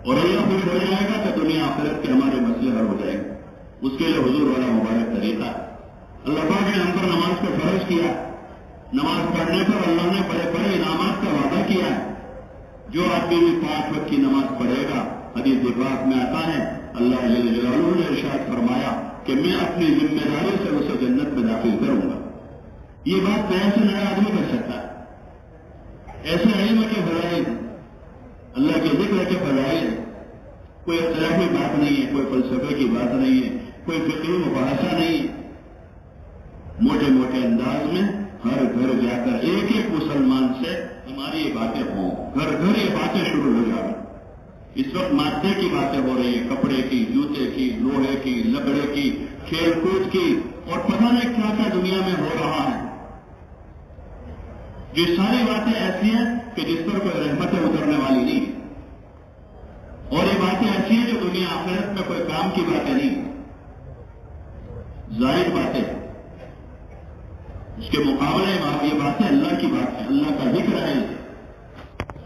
اور اللہ خوش ہو جائے گا تو دنیا آخرت کے ہمارے مسئلے حل ہو جائیں گے. اس کے لیے حضور والا مبارک طریقہ ہے. اللہ پاک نے ہم پر نماز کو فرض کیا. نماز پڑھنے پر اللہ نے بڑے بڑے انعامات کا وعدہ کیا ہے. جو آدمی بھی 5 وقت کی نماز پڑھے گا, حدیث پاک میں آتا ہے اللہ جل جلالہ نے ارشاد فرمایا کہ میں اپنی ذمہ داری سے اسے جنت میں داخل کروں گا. یہ بات نیا سے نیا آدمی کر سکتا ہے. ایسے علم کے فضائل, اللہ کے ذکر کے فضائل, کوئی اختلافی بات نہیں ہے, کوئی فلسفے کی بات نہیں ہے, کوئی فقہی مباحثہ نہیں. موٹے موٹے انداز میں ہر گھر جا کر ایک ایک مسلمان سے ہماری یہ باتیں ہوں, گھر گھر یہ باتیں شروع ہو جائیں. اس وقت مادے کی باتیں ہو رہی ہیں, کپڑے کی, جوتے کی, لوہے کی, لکڑے کی, کھیل کود کی, اور پتہ نہیں کیا کیا دنیا میں ہو رہا ہے. یہ ساری باتیں ایسی ہیں کہ جس پر کوئی رحمتیں اترنے والی نہیں, اور یہ باتیں ایسی ہیں جو دنیا آخرت میں کوئی کام کی باتیں نہیں, ظاہر باتیں. اس کے مقابلے میں یہ باتیں اللہ کی بات ہے, اللہ کا ذکر ہے,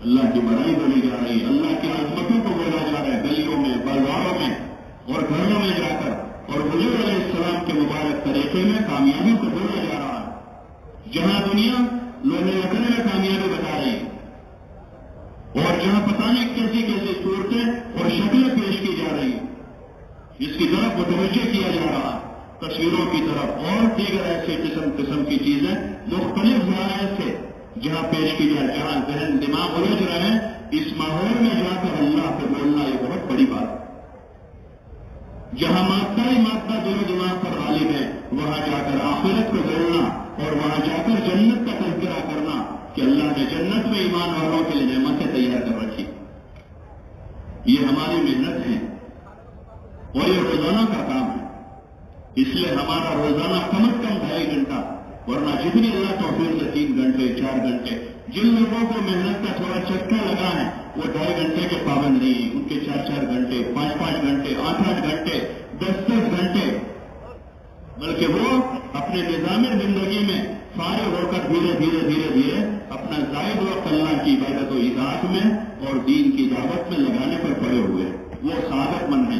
اللہ کی بڑائی بولی جا رہی ہے, اللہ کی عظمتوں کو بولا جا رہا ہے گلیوں میں, بازاروں میں اور گھروں میں جا کر, اور حضور علیہ السلام کے مبارک طریقے میں کامیابی کو بولا جا رہا ہے. جہاں دنیا لوگوں لکڑے میں کامیابی بتا رہی ہے, اور جہاں پتہ نہیں کیسی کیسی صورتیں اور شکلیں پیش کی جا رہی ہیں, اس کی طرف متوجہ کیا جا رہا ہے, تصویروں کی طرف اور دیگر ایسے قسم کی چیزیں مختلف ذرائع سے جہاں پیش کی جائے, جہاں ذہن دماغ الجھ رہے ہیں, اس ماحول میں جا کر اللہ سے بولنا یہ بہت بڑی بات ہے. جہاں مادہ ہی مادہ دل و دماغ پر غالب ہے, وہاں جا کر آخرت کو بولنا, اور وہاں جا کر جنت کا تذکرہ کرنا کہ اللہ نے جنت میں ایمان والوں کے لیے نعمتیں تیار کر رکھی. یہ ہماری محنت ہے اور یہ روزانہ کا کام ہے. اس لیے ہمارا روزانہ کم از کم 2.5 گھنٹہ, ورنہ جتنی اللہ توفیق سے 3 گھنٹے 4 گھنٹے, جن لوگوں کو محنت کا تھوڑا چسکا لگا ہے وہ 2.5 گھنٹے کے پابند نہیں, ان کے 4 گھنٹے 5 گھنٹے 8 گھنٹے 10 گھنٹے, بلکہ وہ اپنے نظام زندگی میں فارغ ہو کر دھیرے دھیرے اپنا زائد وقت اللہ کی عبادت و اطاعت میں اور دین کی دعوت میں لگانے پر پڑے ہوئے. وہ سعادت مند ہیں,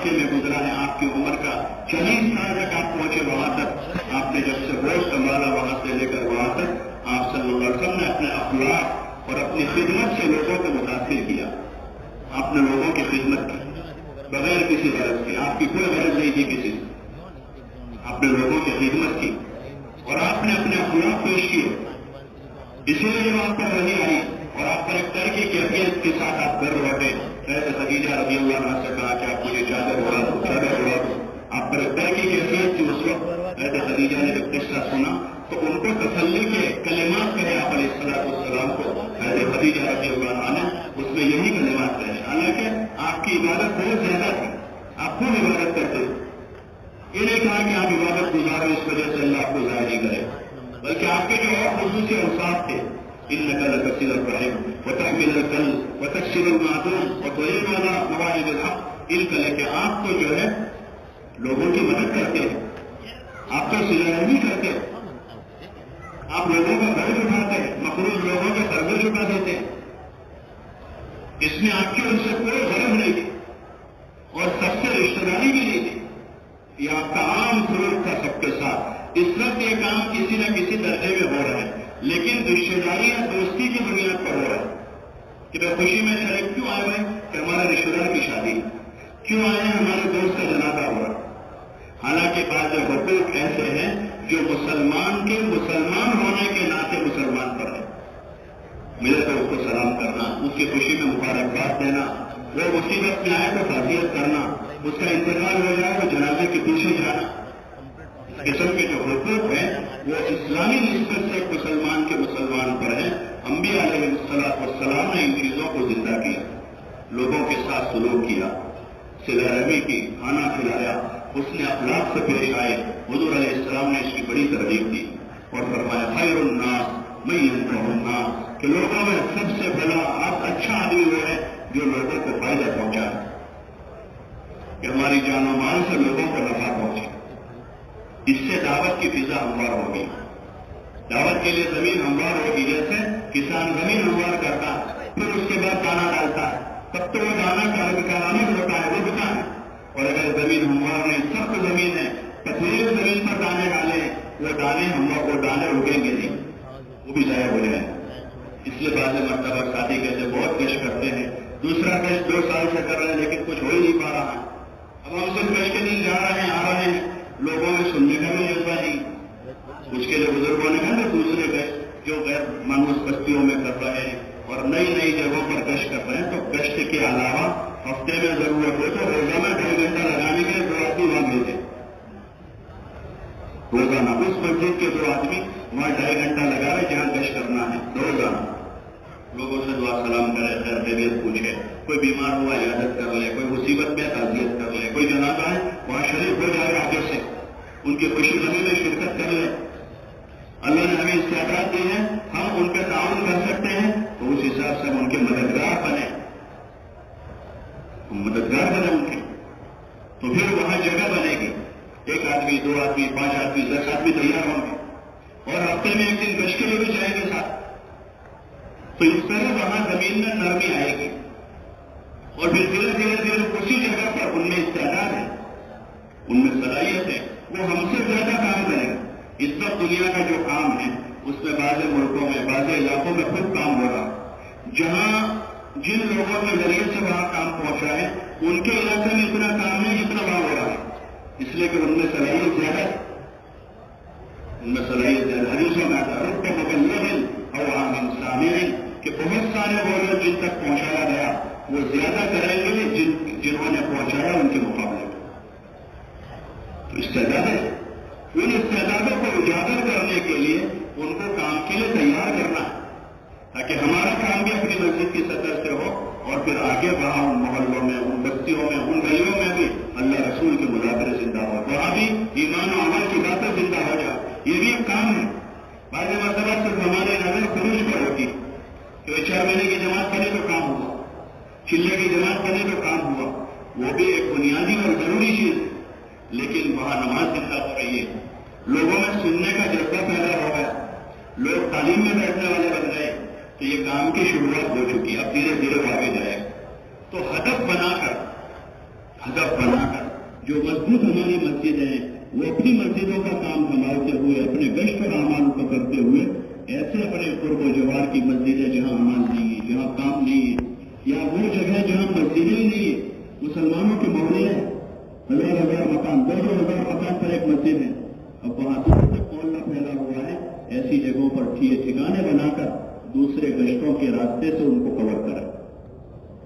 علاقے میں گزرا ہے آپ کی عمر کا 40 سال تک آپ پہنچے وہاں تک. آپ نے جب سے ہوش سنبھالا وہاں سے لے کر وہاں تک آپ صلی اللہ علیہ وسلم نے اپنے اخلاق اور اپنی خدمت سے لوگوں کو متاثر کیا. آپ نے لوگوں کی خدمت کی بغیر کسی غرض کے. آپ کی کوئی غرض نہیں تھی کسی سے. آپ نے لوگوں کی خدمت کی اور آپ نے اپنے اخلاق پیش کیے. اسی لیے جب آپ پر وحی آئی اور آپ پر ایک طرح کی کیفیت کے ساتھ آپ گھر لوٹے. حضرت خدیجہ رضی اللہ عنہ سے کہا کہ آپ مجھے چادر اڑا دو چادر اڑا دو. آپ پر ایک طرح کی کیفیت تھی اس وقت. حضرت خدیجہ نے جب قصہ سنا تو ان کو تسلی کے کلمات کہے آپ علیہ السلام کو. حضرت خدیجہ رضی اللہ عنہ نے اس میں یہی کلمات کہے. حالانکہ آپ کی عبادت بہت زیادہ تھی. آپ خوب عبادت کرتے. یہ نہیں کہا کہ آپ عبادت گزارو اس وجہ سے اللہ آپ کو ظاہر ہی کرے، بلکہ آپ کے جو اور خصوصی اوصاف تھے. إنك لتفسير الرحيم وتحمل الكل وتكسر المعدوم وتعين على مواعيد الحق. ان کا لے کے آپ تو جو ہے لوگوں کی مدد کرتے ہیں، آپ کا صلہ رحمی کرتے ہیں، آپ لوگوں کا قرض اٹھاتے ہیں، مقروض لوگوں کا قرض اٹھا دیتے ہیں. اس میں آپ کی ان سے کوئی غرض نہیں تھی اور سب سے رشتہ داری بھی نہیں تھی. یہ آپ کا عام سلوک تھا سب کے ساتھ. اس وقت یہ کام کسی نہ کسی درجے میں ہو رہا ہے، لیکن رشتے داری یا دوستی کی بنیاد پر ہو رہا ہے کہ میں خوشی میں چلے کیوں آئے ہوئے کہ ہمارے رشتے دار کی شادی، کیوں آئے ہیں ہمارے دوست کا جنازہ ہوا. حالانکہ بعض حقوق ایسے ہیں جو مسلمان کے مسلمان ہونے کے ناطے مسلمان پر ہے. مجھے تو اس کو سلام کرنا، اس کی خوشی میں مبارکباد دینا، وہ مصیبت میں آئے تو تعزیت کرنا، اس کا انتقال ہو جائے تو جنازے کے پیچھے جانا. قسم کے جو حقوق ہیں وہ اسلامی نسبت سے ایک مسلمان کے مسلمان پر ہیں. انبیاء علیہ السلام نے ان چیزوں کو زندہ کیا، لوگوں کے ساتھ سلوک کیا، صلہ رحمی کی، کھانا کھلایا، اس نے اخلاق سے پیش آئے. حضور علیہ السلام نے اس کی بڑی ترغیب کی اور فرمایا خیر الناس من ينفع الناس، کہ لوگوں میں سب سے بڑا آپ اچھا آدمی وہ ہے جو لوگوں کو فائدہ پہنچائے، کہ ہماری جان و مال سے لوگوں کو نفع پہنچے. اس سے دعوت کی فضا ہموار ہوگی. دعوت کے لیے زمین ہموار ہوگی. جیسے کسان زمین ہموار کرتا ہے پھر اس کے بعد دانا ڈالتا ہے، تب تو وہ دانا کا عامل ہوتا ہے، وہ بتا ہے. اور اگر زمین ہموار نہیں، سخت زمین ہے، پتھریلی زمین پر دانے ڈالے، وہ دانے ہموار، وہ دانے اگیں گے نہیں، وہ بھی ضائع ہو جائیں. اس لیے بعض مرتبہ شادی کہتے بہت کش کرتے ہیں، دوسرا کش 2 سال سے کر رہے ہیں لیکن کچھ ہو ہی نہیں پا رہا ہے. اب ہم سے کش کے دن جا رہے ہیں، آ رہے ہیں، لوگوں میں سننے کا بھی جذبہ نہیں. کچھ کے لیے بزرگوں نے کہا نا دوسرے گشت جو غیر مانوس بستیوں میں کر رہے ہیں اور نئی نئی جگہوں پر گشت کر رہے ہیں، تو گشت کے علاوہ ہفتے میں ضرورت ہو تو روزانہ 2.5 گھنٹہ لگانے کے 2 آدمی وہاں بھیجے. روزانہ اس مسجد کے 2 آدمی وہاں 2.5 گھنٹہ لگا رہے جہاں گشت کرنا ہے. روزانہ لوگوں سے دعا سلام کرے، خیر خیریت پوچھے، کوئی بیمار ہوا عیادت کر لے، کوئی مصیبت میں تعزیت کر لے، کوئی جنازہ ہے وہاں شریک ہو جائے آگے سے، ان کی خوشی غمی میں شرکت کر لیں. اللہ نے ہمیں استعداد دی ہے، ہم ان پہ تعاون کر سکتے ہیں تو اس حساب سے ہم ان کے مددگار بنے، ہم مددگار بنے ان کے. تو پھر وہاں جگہ بنے گی. 1 آدمی 2 آدمی 5 آدمی 10 آدمی تیار ہوں گے اور ہفتے میں 1 دن گشت کے لیے بھی جائیں گے ساتھ. تو اس طرح وہاں زمین میں نرمی آئے گی اور پھر دھیرے دھیرے اسی جگہ پر ان میں استعداد ہے، ان میں صلاحیت ہے، وہ ہم سے زیادہ کام کریں گے. اس وقت دنیا کا جو کام ہے اس میں بعض ملکوں میں بعض علاقوں میں خود کام ہو رہا، جہاں جن لوگوں کے ذریعے سے وہاں کام پہنچا ہے ان کے علاقے میں اتنا کام نہیں جتنا وہاں ہو رہا ہے، اس لیے کہ ان میں صلاحیت زیادہ ہے. ان میں صلاحیت زیادہ حدیثوں میں آتا ہے کہ مبلغ اور عام سامعین، کہ بہت سارے وہ لوگ جن تک پہنچایا گیا وہ زیادہ کریں گے جنہوں نے پہنچایا ان کے مقابلے میں. تو استعداد ہے، ان استعدادوں کو اجاگر کرنے کے لیے ان کو کام کے لیے تیار کرنا ہے تاکہ ہمارا کام بھی اپنی مسجد کی سطح سے ہو اور پھر آگے وہاں ان محلوں میں، ان بستیوں میں، ان گلیوں میں بھی اللہ رسول کے مذاکرے زندہ ہو، وہاں بھی ایمان و عمل کی باتیں زندہ ہو جائے. یہ بھی ایک کام ہے. بعض مرتبہ صرف ہمارے نظر خروج پر ہوتی کہ 4 مہینے کی جماعت کرے تو کام ہوا، چلے کی جماعت کرے تو کام ہوا، وہ بھی ایک بنیادی اور ضروری چیز ہے. لیکن وہاں نماز زندہ ہو رہی ہے، لوگوں میں سننے کا جذبہ پیدا ہو گیا، لوگ تعلیم میں بیٹھنے والے بن گئے، تو یہ کام کی شروعات ہو چکی. اب دھیرے دھیرے آگے جائے. تو ہدف ہدف بنا کر جو مضبوط ہماری مسجد ہیں وہ اپنی مسجدوں کا کام سنبھالتے ہوئے اپنے گشت اور اعمال کو کرتے ہوئے ایسے اپنے قرب و جوار کی مسجدیں جہاں امان نہیں ہے، جہاں کام نہیں ہے، یا وہ جگہ جہاں مسجدیں ہی نہیں ہے، مسلمانوں کے محلے ہیں، ہزار مکان، 2,000 مکان پر ایک مسجد ہے، اب وہاں دور تک محلہ پھیلا ہوا ہے، ایسی جگہوں پر ٹھکانے بنا کر دوسرے گشتوں کے راستے سے ان کو کور کریں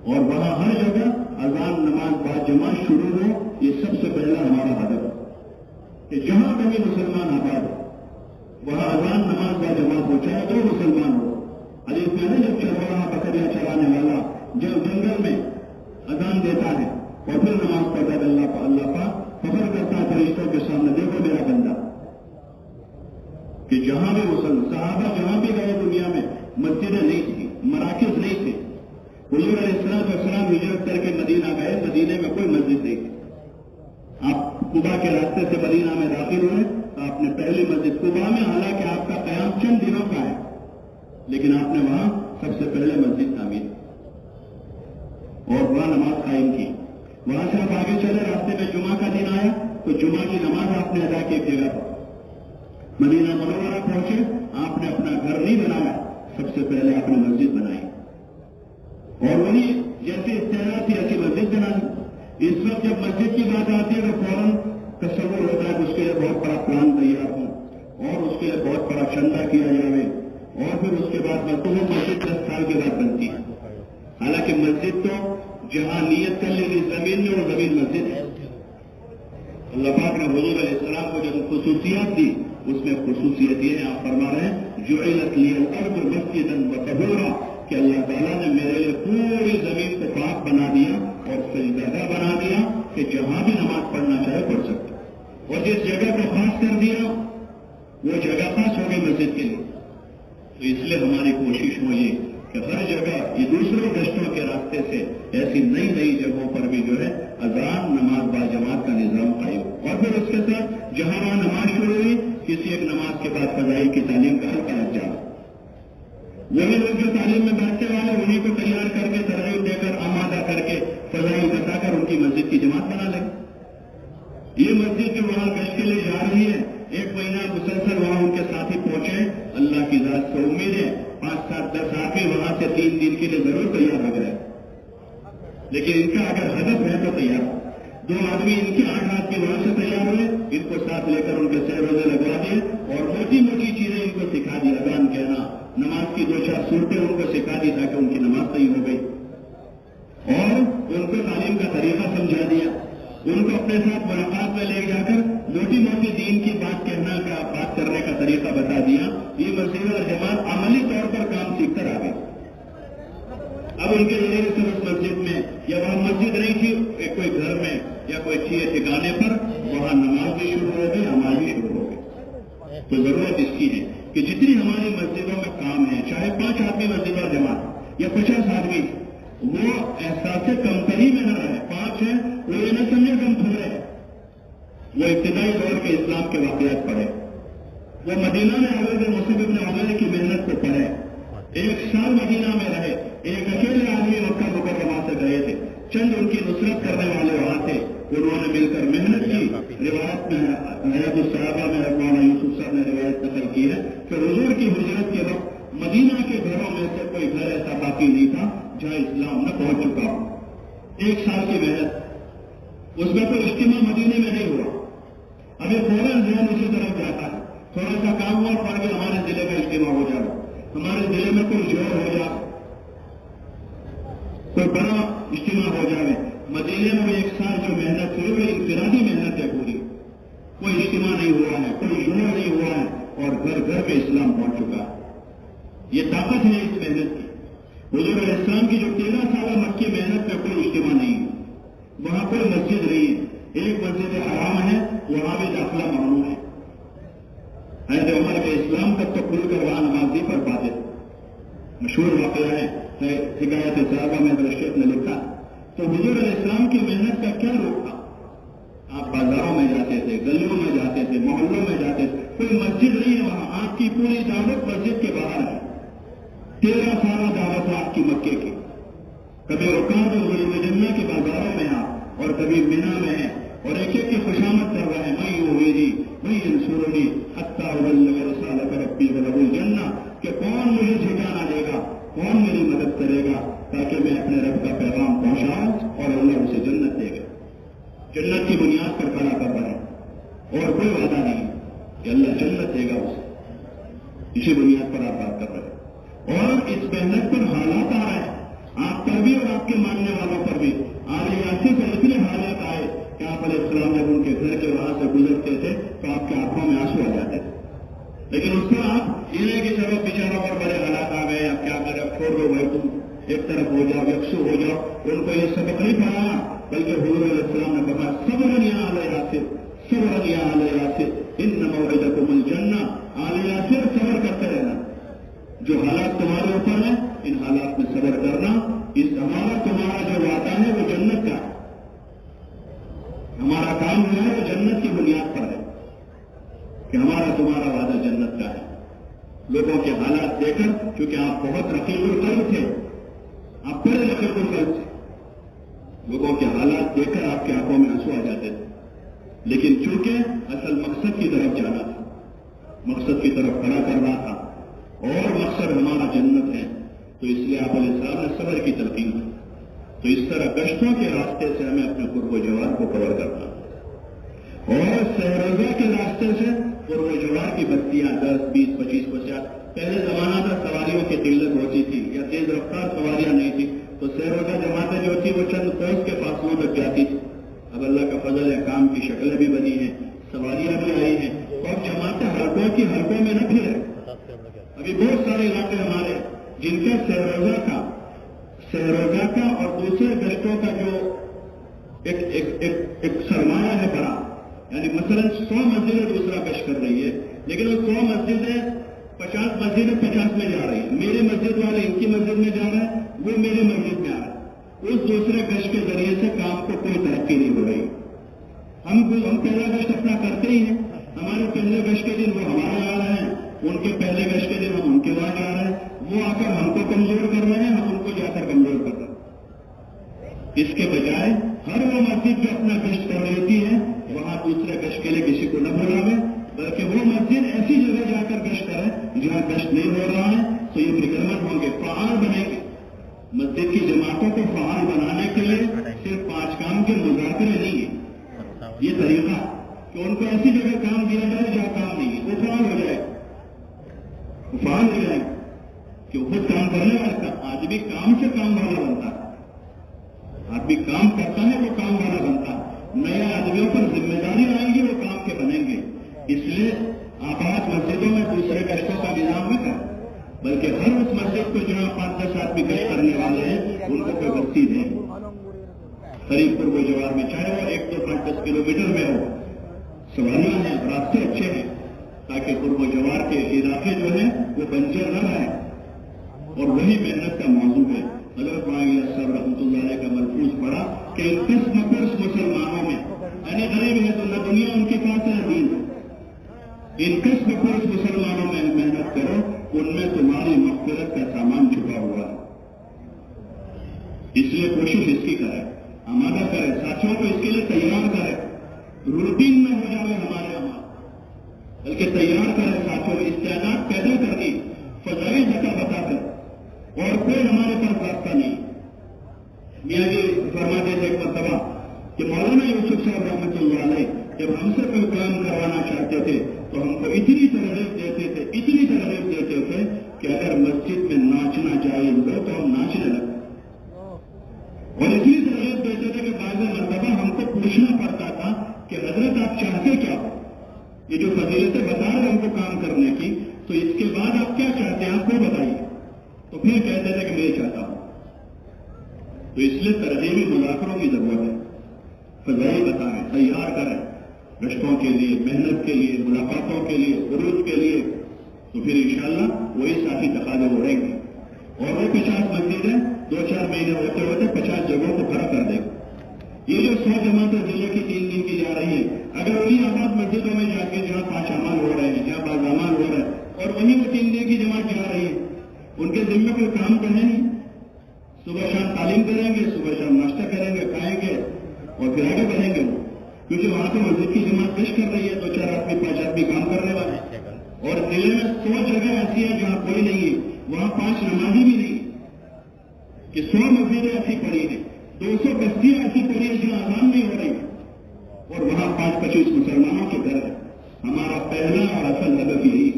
اور وہاں ہر جگہ اذان نماز با جماعت شروع ہو. یہ سب سے پہلا ہمارا ہدف ہے کہ جہاں کبھی مسلمان آباد ہو وہاں اذان نماز با جماعت ہو، چاہے تو مسلمان ہو. حدیث میں ہے جب چل رہا بکریاں چلانے والا جب جنگل میں اذان دیتا ہے اور پھر نماز پڑھتا ہے، اللہ پاک فخر کرتا ہے فرشتوں کے سامنے، دیکھو میرا بندہ. کہ جہاں بھی صحابہ جہاں بھی گئے دنیا میں مسجدیں نہیں تھی، مراکز نہیں تھے. حضور علیہ السلام ہجرت کر کے مدینہ گئے، مدینے میں کوئی مسجد نہیں تھی. آپ قبا کے راستے سے مدینہ میں داخل ہوئے تو آپ نے پہلی مسجد قبا میں، حالانکہ آپ کا قیام چند دنوں کا ہے، لیکن آپ نے وہاں سب سے پہلے مسجد تعمیر اور وہاں نماز قائم کی. وہاں سے آپ آگے چلے، راستے میں جمعہ کا دن آیا تو جمعہ کی نماز آپ نے ادا کی ایک جگہ پر. مدینہ منورہ پہنچے، آپ نے اپنا گھر نہیں بنایا، سب سے پہلے آپ نے مسجد بنائی اور وہی جیسے استعمال تھی ایسی مسجد بنانی. اس وقت جب مسجد کی بات آتی ہے تو فوراً تصور ہوتا ہے کہ اس کے لیے بہت بڑا پلان تیار ہو اور اس کے لیے بہت بڑا چندہ کیا جائے اور پھر اس کے بعد مسجد 10 سال کے بعد بنتی ہے. حالانکہ مسجد تو جہاں نیت کر لی زمین میں اور زمین مسجد ہے. اللہ پاک نے حضور علیہ السلام کو جب خصوصیات دی اس میں خصوصیت یہ ہے، آپ فرما رہے ہیں جعلت لی الارض مسجدا وطہورا، کہ اللہ تعالیٰ نے میرے لیے پوری زمین کو پاک بنا دیا اور سجدہ بنا دیا کہ جہاں بھی نماز پڑھنا چاہے پڑھ سکتے، اور جس جگہ کو خاص کر دیا وہ جگہ خاص ہو گئی مسجد کے لیے. تو اس لیے ہماری کوشش ہو یہ کہ ہر جگہ یہ دوسرے گشتوں کے راستے سے ایسی نئی نئی جگہوں پر بھی جو ہے اذان نماز با جماعت کا نظام قائم ہو. اور پھر اس کے ساتھ جہاں وہاں نماز شروع ہوئی کسی ایک نماز کے بعد فضائی کی تعلیم کا حلقہ لگ جانا. وہی لوگ جو تعلیم میں بیٹھنے والے انہیں کو تیار کر کے ترغیب دے کر آمادہ کر کے فضائی بتا کر ان کی مسجد کی جماعت بنا لیں. یہ مسجد جو وہاں گشت کے لیے جا رہی ہے، 1 مہینہ مسلسل وہاں ان کے ساتھی پہنچے، اللہ کی ذات سے امید ہے 5 7 10 آدمی وہاں سے 3 دن کے لیے ضرور تیار ہو گئے. لیکن ان کا اگر ہدف ہے تو تیار 2 آدمی ان کے 8 رات کے وہاں سے تیار ہوئے، ان کو ساتھ لے کر ان کے سیر روزے لگوا دیے اور موٹی موٹی چیزیں ان کو سکھا دی. اذان کہنا، نماز کی 2-4 صورتیں ان کو سکھا دی تاکہ ان کی نماز صحیح ہو گئی اور ان کو تعلیم کا طریقہ سمجھا دیا. ان کو اپنے ساتھ ملاقات میں لے جا کر موٹی موٹی دین کی بات کہنا کا، بات کرنے کا طریقہ بتا دیا. یہ مسجد اور جماعت عملی طور پر کام سیکھ کر آ گئی. اب ان کے ذریعے سے اس مسجد میں یا وہاں مسجد نہیں تھی، کوئی گھر میں یا کوئی ٹھکانے پر وہاں نماز بھی شروع ہو گئی، نماز بھی شروع ہو گئی. تو ضرورت اس کی ہے کہ جتنی ہماری مسجدوں میں کام ہے، چاہے 5 آدمی مسجد اور جماعت یا 50 آدمی، وہ احساس کمتری میں نہ رہے. 5 ہے وہ یہ نہ سمجھے کم تھوڑے ہیں. وہ ابتدائی دور کے اسلام کے واقعات پڑھے، وہ مدینہ میں حضرت مصعب بن عمیر کی محنت کو پڑھے. 1 سال مدینہ میں رہے، ایک اکیلے آدمی مکہ مکرمہ سے گئے تھے، چند ان کی نصرت کرنے والے وہاں تھے، انہوں نے مل کر محنت کی. روایت میں حیات الصحابہ میں مولانا یوسف صاحب نے روایت نقل کی ہے کہ حضور کی ہجرت کے وقت مدینہ کے گھروں میں سے کوئی گھر ایسا باقی نہیں تھا جہاں اسلام نہ پہنچ چکا ہو. 1 سال کی محنت، اس میں کوئی اجتماع مدینے میں نہیں ہوا. ابھی فوراً ذہن اسی طرف جاتا ہے، تھوڑا سا کام ہوا پڑ کے ہمارے ضلع میں اجتماع ہو جائے، ہمارے ضلع میں کوئی جوڑ ہو جائے، کوئی بڑا اجتماع ہو جائے. مدینے میں 1 سال جو محنت ہوئی وہ انفرادی محنت ہے پوری، کوئی اجتماع نہیں ہوا ہے، کوئی جوڑ نہیں ہوا ہے اور گھر گھر میں اسلام پہنچ چکا ہے. یہ طاقت ہے اس محنت کی. حضور علیہ السلام کی جو 13 سالہ مکی محنت میں کوئی اجتماع نہیں ہے، وہاں کوئی مسجد نہیں ہے، ایک مسجد حرام ہے وہاں بھی داخلہ ممنوع ہے. حضرت عمر کے اسلام تک تو کھل کر وہاں نماز نہیں پڑھ پاتے. مشہور واقعہ ہے، حکایت صحابہ میں درشت نے لکھا. تو حضور علیہ السلام کی محنت کا کیا روک تھا؟ آپ بازاروں میں جاتے تھے، گلیوں میں جاتے تھے، محلوں میں جاتے تھے، کوئی مسجد نہیں ہے وہاں. آپ کی پوری دعوت مسجد کے باہر ہے. 13 سالہ دعوت ہے آپ کی مکے کی. کبھی رکاب المدینہ کے بازاروں میں آپ اور کبھی مینا میں ہیں اور ایک ایک کی خوشامد کر رہے ہیں، میں ہوئی جی میں انصورنی حتی ابلغ رسالۃ ربی وله الجنہ، کہ کون مجھے ٹھکانہ دے گا، کون میری مدد کرے گا تاکہ میں اپنے رب کا پیغام پہنچاؤں، اور اللہ اسے جنت دے گا۔ جنت کی بنیاد پر کھڑا کر رہا ہے اور کوئی وعدہ نہیں کہ اللہ جنت دے گا اسے، اسی بنیاد پر آپ بات کر رہے ہیں۔ اور اس محنت پر حالات آ رہے ہیں، آپ پر بھی اور آپ کے ماننے والوں پر بھی۔ آل یاسر سے اتنے حالات آئے کہ آپ علیہ السلام جب ان کے گھر کے وہاں سے گزرتے تھے تو آپ کے آنکھوں میں آنسو آ جاتے تھے، لیکن اس کو آپ یہ نہیں کہ چلو بیچاروں پر بڑے حالات آ گئے، اب کیا کرے، اب چھوڑ دو بھائی، تم ایک طرف ہو جاؤ، یکسو ہو جاؤ۔ ان کو یہ سبق نہیں پڑھایا، بلکہ حضور علیہ السلام نے کہا صبر یا آل یاسر، صبر یا آل یاسر، ان موعدکم الجنہ، آل یاسر صبر کرتے رہنا، جو حالات تمہارے اوپر ہیں ان حالات میں صبر کرنا، اس ہمارا تمہارا جو وعدہ ہے وہ جنت کا ہے، ہمارا کام جو ہے وہ جنت کی بنیاد پر ہے کہ ہمارا تمہارا وعدہ جنت کا ہے۔ لوگوں کے حالات دیکھ کر، کیونکہ آپ بہت رقیق القلب تھے، آپ بڑے رقیق القلب تھے، لوگوں کے حالات دیکھ کر آپ کے آنکھوں میں آنسو آ جاتے تھے، لیکن چونکہ اصل مقصد کی طرف جانا تھا، مقصد کی طرف کھڑا کرنا تھا اور مقصد ہمارا جنت ہے، تو اس لیے آپ علیہ السلام نے صبر کی تلقین کی۔ تو اس طرح گشتوں کے راستے سے ہمیں اپنے قرب و جوار کو کور کرنا، اور سہروزہ کے راستے سے قرب و جوار کی بستیاں 10، 20، 25، 50۔ پہلے زمانہ تھا سواریوں کی قلت ہوتی تھی یا تیز رفتار سواریاں نہیں تھی، تو سہروزہ جماعتیں جو تھی وہ چند کوس کے فاصلوں تک جاتی تھی۔ اب اللہ کا فضل ہے، کام کی شکلیں بھی بنی ہیں، سواریاں بھی آئی ہیں، تو اب جماعتیں حلقوں کی حلقوں میں نہ پھرے۔ ابھی بہت سارے علاقے ہمارے جن کا سہروزہ کا اور دوسرے گشتوں کا جو ایک سرمایہ ہے بڑا، یعنی مثلا 100 مسجدیں دوسرا گشت کر رہی ہے، لیکن وہ 100 مسجدیں 50 مسجدیں 50 میں جا رہی ہیں، میرے مسجد والے ان کی مسجد میں جا رہے ہیں، وہ میرے مسجد میں آ رہے ہیں، اس دوسرے گشت کے ذریعے سے کام کو کوئی ترقی نہیں ہو رہی۔ ہم پہلا گشت اپنا کرتے ہی ہیں، ہمارے پہلے گشت کے دن وہ ہمارے آ رہے ہیں، ان کے پہلے گشت کے دن ہم ان کے وہاں جا رہے ہیں، وہ آ کر ہم کو کمزور کر رہے ہیں، ہم ان کو جا کر کمزور کر رہے ہیں۔ اس کے بجائے ہر وہ مسجد جو اپنا گشت کر لیتی ہے وہاں دوسرے گشت کے لیے کسی کو نہ بلاوے، بلکہ وہ مسجد ایسی جگہ جا کر گشت کرے جہاں گشت نہیں ہو رہا ہے، تو یہ فکرمند ہوں گے، فعال بنیں گے۔ مسجد کی جماعتوں کو فعال بنانے کے لیے صرف 5 کام کے مذاکرے نہیں ہیں، یہ طریقہ کہ ان کو ایسی جگہ کام دیا جائے جہاں کام نہیں ہے، وہ فعال ہو جائے، وہ فعال ہو جائے کہ وہ خود کام کرنے والا آدمی کام سے کام والا بنتا ہے، آدمی کام کرتا ہے وہ کام والا بنتا ہے، نئے آدمیوں پر ذمہ داری آئیں گی وہ کام کے بنیں گے۔ اس لیے آباد مسجدوں میں دوسرے گشتوں کا نظام نہ کریں، بلکہ ہر اس مسجد کو جہاں 5-10 آدمی گشت کرنے والے ہیں ان کو کوئی بستی دیں، قریب قرب و جوار میں، چاہے وہ 1 تو 5-10 کلومیٹر میں ہو، سواریاں ہیں، راستے اچھے ہیں، تاکہ قرب و جوار کے علاقے جو ہیں وہ بنجر نہ رہیں، اور وہی محنت کا موضوع ہے۔ حضرت صاحب رحمۃ اللہ علیہ کا ملفوظ پڑا کہ ان قسم مسلمانوں میں، یعنی غریب ہے تو نہ دنیا ان کے پاس ہے دین، ان قسم مسلمانوں میں محنت کرو، ان میں تمہاری مغفرت کا سامان چھپا ہوا ہے۔ اس لیے کوشش اس کی کرے، آمادہ کرے، ساتھیوں کو اس کے لیے تیار کرے، روٹین نہ ہو جائے ہمارے یہاں، بلکہ تیار کرے ساتھیوں، استعداد پیدا کرنی، فضائل بتا کر، اور کوئی ہمارے پاس راستہ نہیں۔ میاں جی فرماتے تھے ایک مرتبہ کہ مولانا یوسف صاحب رحمۃ اللہ علیہ جب ہم سے کوئی کام کروانا چاہتے تھے تو ہم کو اتنی ترغیب دیتے تھے کہ اگر مسجد میں ناچنا جائز ہو تو ہم ناچنے لگتے، اور اتنی ترغیب دیتے تھے کہ بعض مرتبہ ہم کو پوچھنا پڑتا تھا کہ حضرت آپ چاہتے کیا ہو؟ یہ جو فضیلتیں بتا رہے ہم کو کام کرنے کی، تو اس کے بعد آپ کیا چاہتے ہیں، آپ کو بتائیے۔ تو پھر کہتے تھے کہ میں یہ چاہتا ہوں۔ تو اس لیے ترغیبی مذاکروں کی ضرورت ہے، فضائل بتائیں، تیار کریں گشتوں کے لیے، محنت کے لیے، ملاقاتوں کے لیے، عروج کے لیے، تو پھر انشاءاللہ وہی ساتھی تقاضے ہو رہیں گے، اور وہ 50 مسجدیں 2-4 مہینے ہوتے ہوتے 50 جگہوں کو کھڑا کر دیں گے۔ یہ جو 100 جماعتیں ضلع کی 3 دن کی جا رہی ہیں، اگر انہیں آباد مسجدوں میں جا کے جہاں 5 اعمال ہو رہے ہیں، جہاں 5 اعمال ہو رہے ہیں، اور وہیں وہ 3 دن کی جماعت جا رہی ہے، ان کے ذمہ کوئی کام تو ہے نہیں، صبح شام تعلیم کریں گے، صبح شام ناشتہ کریں گے، کھائیں گے، اور پھر آگے بڑھیں گے وہ، کیونکہ وہاں پہ مسجد کی جماعت پیش کر رہی ہے، 2-4 آدمی 5 آدمی کام کرنے والے، اور ضلع میں 100 جگہ ایسی ہیں جہاں کوئی نہیں ہے، وہاں 5 نمازی بھی نہیں کہ 100 مسجدیں ایسی پڑی ہیں، 200 بستیاں ایسی پڑی ہیں جہاں اذان نہیں ہو رہی، اور وہاں 5-25 مسلمانوں کے گھر ہے۔ ہمارا پہلا اور اصل ہدف یہی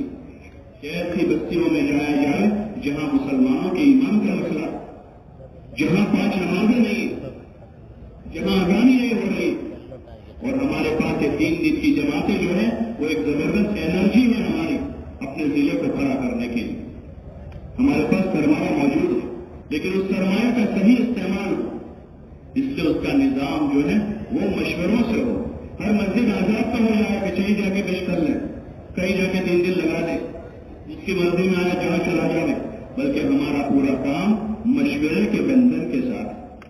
کہ ایسی بستیوں میں جایا جائے جہاں مسلمانوں کے ایمان کا مسئلہ، جہاں 5 نمازیں نہیں، جہاں اذان نہیں ہو رہی، اور ہمارے پاس یہ 3 دن کی جماعتیں جو ہیں وہ ایک زبردست انرجی ہے ہماری اپنے ضلع کو کھڑا کرنے کی۔ ہمارے پاس سرمایہ موجود ہے، لیکن اس سرمایہ کا صحیح استعمال ہو، اس لیے اس کا نظام جو ہے وہ مشوروں سے ہو۔ ہر مسجد آزاد تو ہو جائے کہ کہیں جا کے پیش کر لیں، کہیں جا کے 3 دن لگا دیں، جس کی مرضی میں آیا جہاں چلا جائے، بلکہ ہمارا پورا کام مشورے کے بندھن کے ساتھ،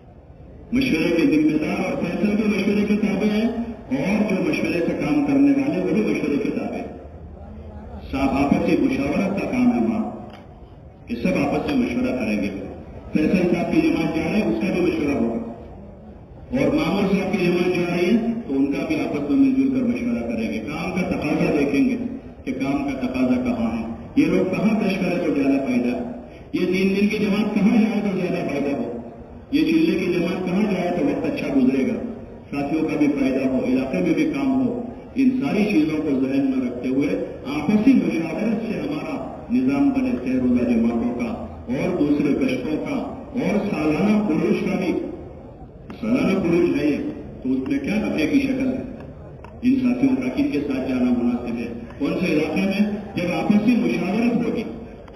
مشورے کے ذمہ دار اور فیصل بھی مشورے کے تابع ہے، اور جو مشورے سے کام کرنے والے وہ بھی مشورے کے تابع ہے۔ صاحب آپسی مشاورت کا کام ہے ہمارا، کہ سب آپس میں مشورہ کریں گے۔ فیصل صاحب کی جماعت جا رہے ہیں، اس کا بھی مشورہ ہوگا، اور مامور صاحب کی جماعت جا رہی ہے تو ان کا بھی آپس میں مل جل کر مشورہ کریں گے۔ کام کا تقاضا دیکھیں گے کہ کام کا تقاضا کہاں ہے، یہ لوگ کہاں پیش کرے تو زیادہ فائدہ، یہ 3 دن کی جماعت کہاں جائے تو زیادہ فائدہ ہو، یہ چلے کی جماعت کہاں جائے تو وقت اچھا گزرے گا، ساتھیوں کا بھی فائدہ ہو، علاقے میں بھی کام ہو۔ ان ساری چیزوں کو ذہن میں رکھتے ہوئے آپسی مشاورت سے ہمارا نظام بنے، 6 روزہ جماعتوں کا اور دوسرے گشتوں کا اور سالانہ خروج کا بھی۔ سالانہ خروج ہے تو اس میں کیا نفع کی شکل ہے، ان ساتھیوں کا کن کے ساتھ جانا مناسب ہے، کون سے علاقے میں، جب آپسی مشاورت ہوگی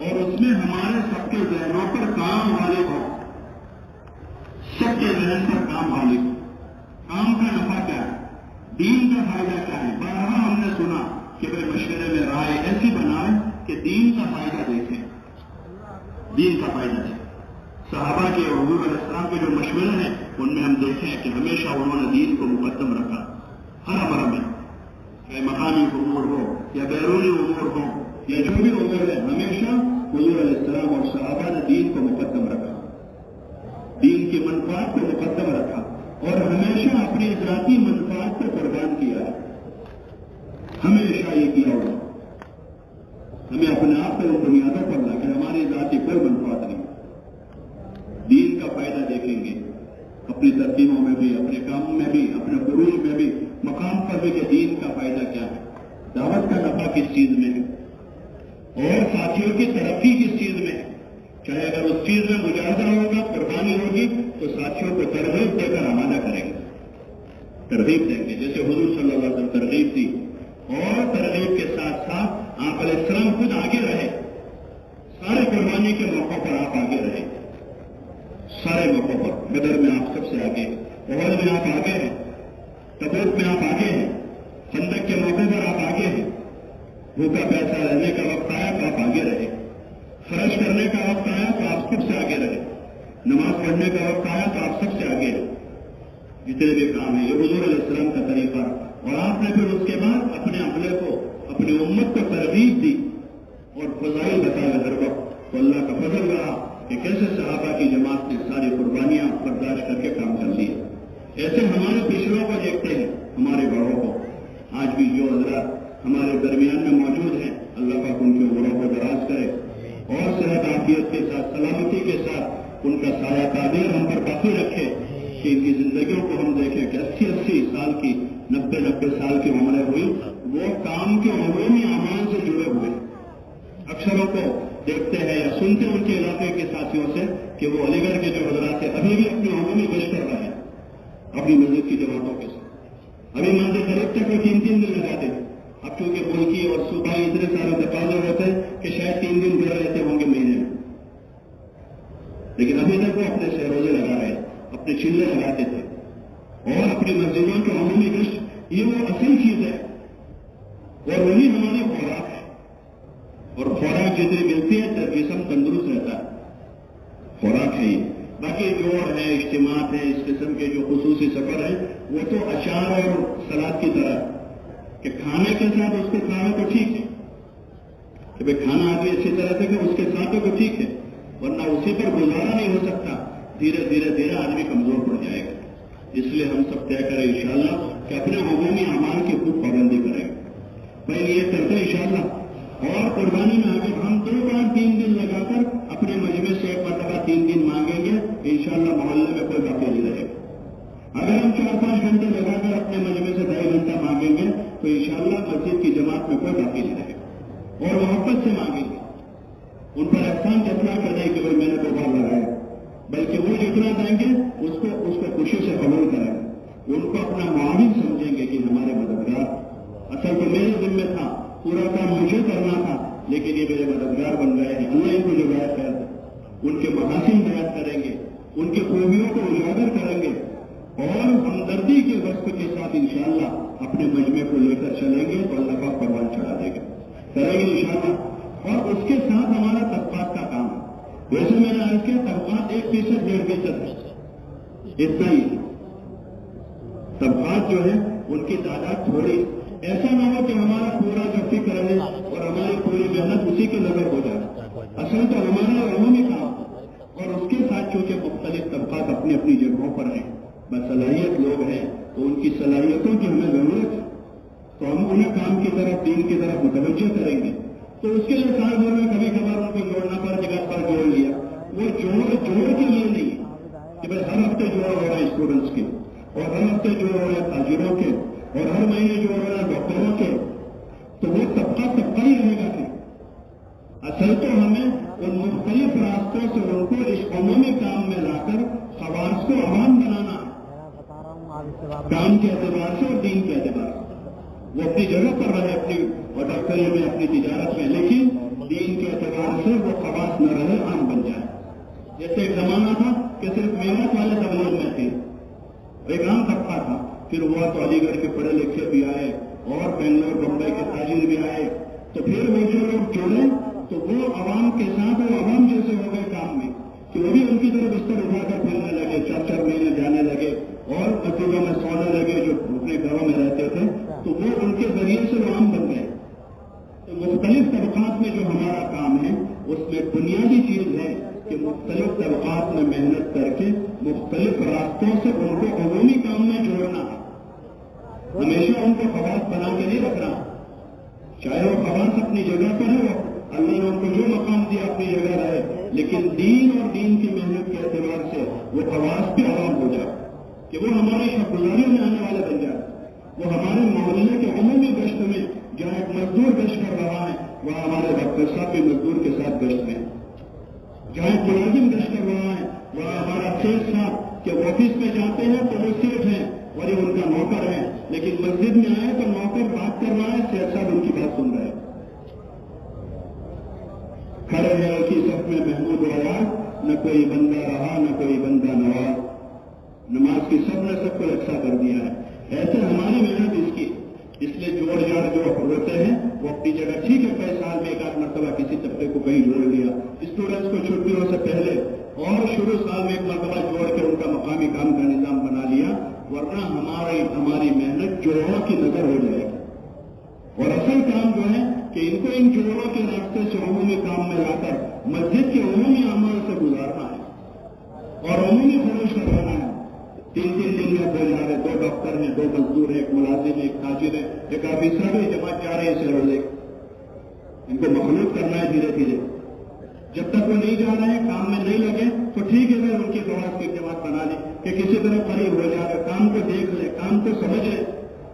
اور اس میں ہمارے سب کے ذہنوں پر کام غالب ہو، سب کے ذہن پر کام غالب ہو، کام کا نفع کیا ہے، دین کا فائدہ کیا ہے۔ بارہا ہم نے سنا کہ بھائی مشورے میں رائے ایسی بنائے کہ دین کا فائدہ دیکھیں، دین کا فائدہ دیکھیں۔ صحابہ کے اور حضور علیہ السلام کے جو مشورے ہیں ان میں ہم دیکھیں کہ ہمیشہ انہوں نے دین کو مقدم رکھا، ہر امر میں، چاہے مقامی امور ہو یا بیرونی امور ہو یا جو بھی امور ہے، ہمیشہ حضور علیہ السلام اور صحابہ نے دین کو مقدم رکھا، دین کی منفعت کو مقدم رکھا، اور ہمیشہ اپنی ذاتی منفعت کو قربان کیا ہے، ہمیشہ یہ کیا ہوگا۔ ہمیں اپنے آپ کو ان بنیادوں پر لا کہ ہماری ذاتی کوئی منفعت نہیں، دین کا فائدہ دیکھیں گے اپنی ترتیبوں میں بھی، اپنے کاموں میں بھی، اپنے خروج میں بھی، مقام پر بھی کہ دین کا فائدہ کیا ہے، دعوت کا نفع کس چیز میں ہے، اور ساتھیوں کی ترقی کس چیز میں ہے۔ چاہے اگر اس چیز میں مجاہدہ ہوگا، قربانی ہوگی، تو ساتھیوں کو ترغیب دے کر آمادہ کریں گے، ترغیب دیں گے، جیسے حضور صلی اللہ علیہ وسلم ترغیب دی، اور ترغیب کے ساتھ ساتھ آپ علیہ السلام خود آگے رہے، سارے قربانی کے موقع پر آپ آگے رہے، سارے موقع پر، بدر میں آپ سب سے آگے، احد میں آپ آگے ہیں، تبوک میں آپ آگے ہیں، خندق کے موقع پر آپ آگے ہیں، بھوکا پیسہ رہنے کا وقت آیا تو آپ آگے رہے، خرچ کرنے کا وقت آیا تو آپ سب سے آگے رہے، نماز پڑھنے کا وقت آیا تو آپ سب سے آگے رہے، جتنے بھی کام ہیں، یہ حضور علیہ السلام کا طریقہ، اور آپ نے پھر اس کے بعد اپنے عملے کو، اپنی امت کو ترغیب دی اور فضائل بتایا ہر وقت، تو اللہ کا فضل رہا کہ کیسے صحابہ کی جماعت نے ساری قربانیاں برداشت کر کے کام کر لیے۔ ایسے ہمارے پچھڑوں کو دیکھتے ہیں، ہمارے بڑوں کو، آج بھی جو حضرات ہمارے درمیان میں موجود ہیں، اللہ پاک ان کے عمروں کو دراز کرے اور صحت عافیت کے ساتھ، سلامتی کے ساتھ ان کا سایہ تعبیر ہم پر باقی رکھے، کہ ان کی زندگیوں کو ہم دیکھیں کہ 80 سال کی، 90 سال کی عمریں ہوئی، وہ کام کے عمومی اعمال سے جڑے ہوئے۔ اکثروں کو دیکھتے ہیں یا سنتے ان کے علاقے کے ساتھیوں سے کہ وہ علی گڑھ کے جو حضرات ہیں ابھی بھی اپنی عمومی گشت کر رہے ہیں اپنی مسجد کی جماعتوں کے ساتھ، ابھی مانتے قریب تک وہ 3 دن لگاتے ہیں۔ اب چونکہ ملکی اور صوبائی اتنے سارے تقاضے ہوتے ہیں کہ شاید 3 دن دے رہتے ہوں گے مہینے میں، لیکن ابھی تک وہ اپنے سے روزے لگا رہے، اپنے چلے لگاتے تھے، اور اپنی مسجدوں کی عمومی گشت، یہ وہ اصل چیز ہے، اور وہی ہماری خوراک ہے، اور خوراک جتنی ملتی ہے جسم تندرست رہتا ہے، خوراک ہے یہ۔ باقی جوڑ ہے، اجتماعات ہیں، اس قسم کے جو خصوصی سفر ہیں، وہ تو اچار اور سلاد کی طرح کہ کھانے کے ساتھ اس کو کھانا تو ٹھیک ہے کہ بھائی کھانا آدمی اچھی طرح سے کہ اس کے ساتھ تو ٹھیک ہے، ورنہ اسی پر گزارا نہیں ہو سکتا، دھیرے دھیرے آدمی کمزور پڑ جائے گا۔ اس لیے ہم سب طے کریں انشاءاللہ کہ اپنے عمومی اعمال کی خوب پابندی کریں. میں یہ کرتے ہیں انشاءاللہ. اور قربانی میں آگے ہم 2 بار 3 دن لگا کر اپنے مجمع سے 1 مرتبہ 3 دن مانگیں گے. انشاءاللہ محلے میں کوئی باقی نہیں رہے گا. اگر ہم 4-5 گھنٹے لگا کر اپنے مجمع سے 2.5 گھنٹہ مانگیں گے تو انشاءاللہ مسجد کی جماعت میں کوئی باقی نہیں رہے گا. اور محبت سے مانگیں گے. ان پر احسان جتنا کریں کہ بھائی میں نے تو بار لگایا, بلکہ وہ جتنا دیں گے اس کو خوشی سے قبول کریں. ان کو اپنا معاون سمجھیں گے کہ ہمارے مددگار. اصل تو میرے ذمہ تھا, پورا کام مجھے کرنا تھا, لیکن یہ میرے مددگار بن گئے ہیں. اللہ ان کو جو بیان کر ان کے محاسن بیان کریں گے, ان کی خوبیوں کو اجاگر کریں گے اور ہمدردی کے وقت کے ساتھ انشاءاللہ اپنے مجمع کو لے کر چلیں گے تو اللہ کا پروان چڑھا دے گا, کریں گے انشاءاللہ. اور اس کے ساتھ ہمارا طبقات کا کام. ویسے میں نے آج کیا طبقات 1% 1.5% ہے, اتنا ہی. طبقات جو ہے ان کی تعداد تھوڑی. ایسا نہ ہو کہ ہمارا پورا جو فکر ہے اور ہماری پوری محنت اسی کے نظر ہو جائے. اصل تو ہمارا عمومی کام اور اس کے ساتھ چونکہ مختلف طبقات اپنی اپنی جگہوں پر ہیں, باصلاحیت لوگ ہیں, تو ان کی صلاحیتوں کی ہمیں ضرورت ہے, تو ہم انہیں کام کی طرف دین کی طرف متوجہ کریں گے. تو اس کے لیے سال بھر میں کبھی کبھار ان کو جوڑنا پر جگہ پر جوڑ لیا. وہ جوڑ کے لیے نہیں کہ بھائی ہر ہفتے جوڑ ہو رہا ہے اسٹوڈنٹس کے, اور ہر ہفتے جوڑ ہو رہا ہے تاجروں کے, اور ہر مہینے جوڑ ہو رہا ہے ڈاکٹروں کے. تو وہ طبقہ ہی رہے گا. پھر اصل تو ہمیں ان مختلف راستوں سے ان کو اس عمومی کام میں لا کر خواص کو عوام بنانا ہے, کام کے اعتبار سے اور دین کے اعتبار سے. وہ اپنی جگہ پر رہے, اپنی اور ڈاکٹری میں, اپنی تجارت میں, لیکن دین کے اعتبار سے وہ خواص نہ رہے, عام بن جائے. جیسے ایک زمانہ تھا کہ صرف میرات والے تبلیغ میں تھے, ایک عام طبقہ تھا. پھر ہوا تو علی گڑھ کے پڑھے لکھے بھی آئے اور بنگلور بمبئی کے تاجر بھی آئے. تو پھر وہ جو لوگ جڑے تو وہ عوام کے ساتھ, وہ عوام جیسے ہو گئے کام میں, کہ وہ بھی ان کی طرف بستر اٹھا کر پھرنے لگے, 4-4 مہینے جانے لگے اور مسجدوں میں سونے لگے جو اپنے گھروں میں رہتے تھے. تو وہ ان کے ذریعے سے وہ عام بن گئے. تو مختلف طبقات میں جو ہمارا کام ہے اس میں بنیادی چیز ہے کہ مختلف طبقات میں محنت کر کے مختلف راستوں سے ان کو عمومی کام میں جوڑنا ہے. ہمیشہ ان کو خواص بنا کے نہیں رکھنا. چاہے وہ خواص اپنی جگہ پر ہے, اللہ نے ان کو جو مقام دیا اپنی جگہ رہے, لیکن دین اور دین کی محنت کے اعتبار سے وہ خواص بھی عوام ہو جائے, کہ وہ ہمارے شب گزاریوں میں آنے والے بن جائے. وہ ہمارے محلے کے عمومی گشت میں جہاں ایک مزدور گشت کر رہا ہے وہاں ہمارے ڈاکٹر صاحب بھی مزدور کے ساتھ گشت میں, جہاں ایک ملازم گشت کر رہا ہے وہاں ہمارا سیٹ صاحب کہ آفس میں جاتے ہیں تو وہ سیٹ ہیں اور یہ ان کا نوکر ہے, لیکن مسجد میں آئے تو نوکر بات کر رہا ہے, سیٹ صاحب ان کی بات سن رہے ہیں. کھڑے ہیں کی صف میں محمود آواز, نہ کوئی بندہ رہا نہ کوئی بندہ نواز. نماز کی سب نے سب کو یکساں کر دیا ہے. ایسے ہماری محنت اس کی, اس لیے جوڑ جاڑ جو ہوتے ہیں وہ اپنی جگہ ٹھیک ہے. کئی سال میں 1 مرتبہ کسی طبقے کو کہیں جوڑ لیا, اسٹوڈنٹس کو چھٹیوں سے پہلے اور شروع سال میں 1 مرتبہ جوڑ کے ان کا مقامی کام کا نظام بنا لیا, ورنہ ہماری محنت جوڑوں کی نظر ہو جائے گی. اور اصل کام جو ہے کہ ان کو ان جوڑوں کے راستے سے عمومی کام میں لا کر مسجد کے عمومی اعمال سے گزارنا ہے اور عمومی خروج کروانا ہے. 3 دن میں ہو جا رہے, 2 ڈاکٹر ہیں, 2 مزدور ہیں, ایک ملازم ہے, ایک تاجر ہے, ایک آفیسر ہے, جماعت جا رہے ہیں سے روزے. ان کو مخلوط کرنا ہے دھیرے دھیرے. جب تک وہ نہیں جا رہے ہیں, کام میں نہیں لگے تو ٹھیک ہے, پھر ان کی خواص کی جماعت بنا لیں کہ کسی طرح قریب ہو جا رہے, کام کو دیکھ لے, کام کو سمجھ لے.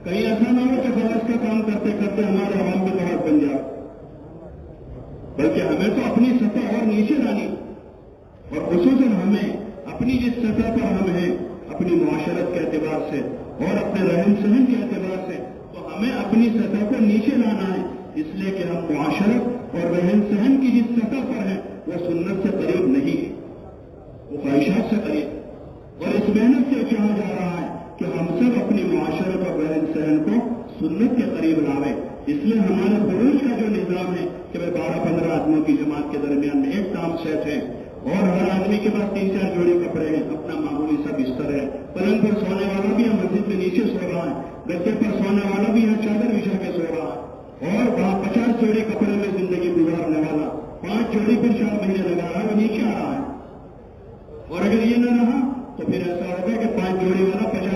کہیں ایسا نہ ہو کہ خواص کا کام کرتے کرتے ہمارے عوام کی طرف بن جائے, بلکہ ہمیں تو اپنی سطح اور نیچے لانی, اور خصوصاً ہمیں اپنی جس سطح پر ہم ہیں اپنی معاشرت کے اعتبار سے اور اپنے رہن سہن کے اعتبار سے, تو ہمیں اپنی سطح کو نیچے لانا ہے. اس لیے کہ ہم معاشرت اور رہن سہن کی جس سطح پر ہیں وہ سنت سے قریب نہیں ہے, وہ خواہشات سے قریب. اور اس محنت سے چاہا جا رہا ہے کہ ہم سب اپنی معاشرت اور رہن سہن کو سنت کے قریب لاویں. اس لیے ہمارے خروج کا جو نظام ہے کہ 12-15 آدمیوں کی جماعت کے درمیان میں ایک کام سیٹ ہے اور ہر آدمی کے پاس 3-4 جوڑے کپڑے ہیں, اپنا معمولی سا بستر ہے, پلنگ پر سونے والا بھی ہے, مسجد میں نیچے سو رہا ہے, گدے پر سونے والا بھی ہے, چادر بچھا کے سو رہا ہے, اور وہاں 50 جوڑے کپڑے میں زندگی گزارنے والا 5 جوڑی پر 4 مہینے لگا رہا ہے, وہ نیچے آ رہا ہے. اور اگر یہ نہ رہا تو پھر ایسا ہوگا کہ 5 جوڑی والا 50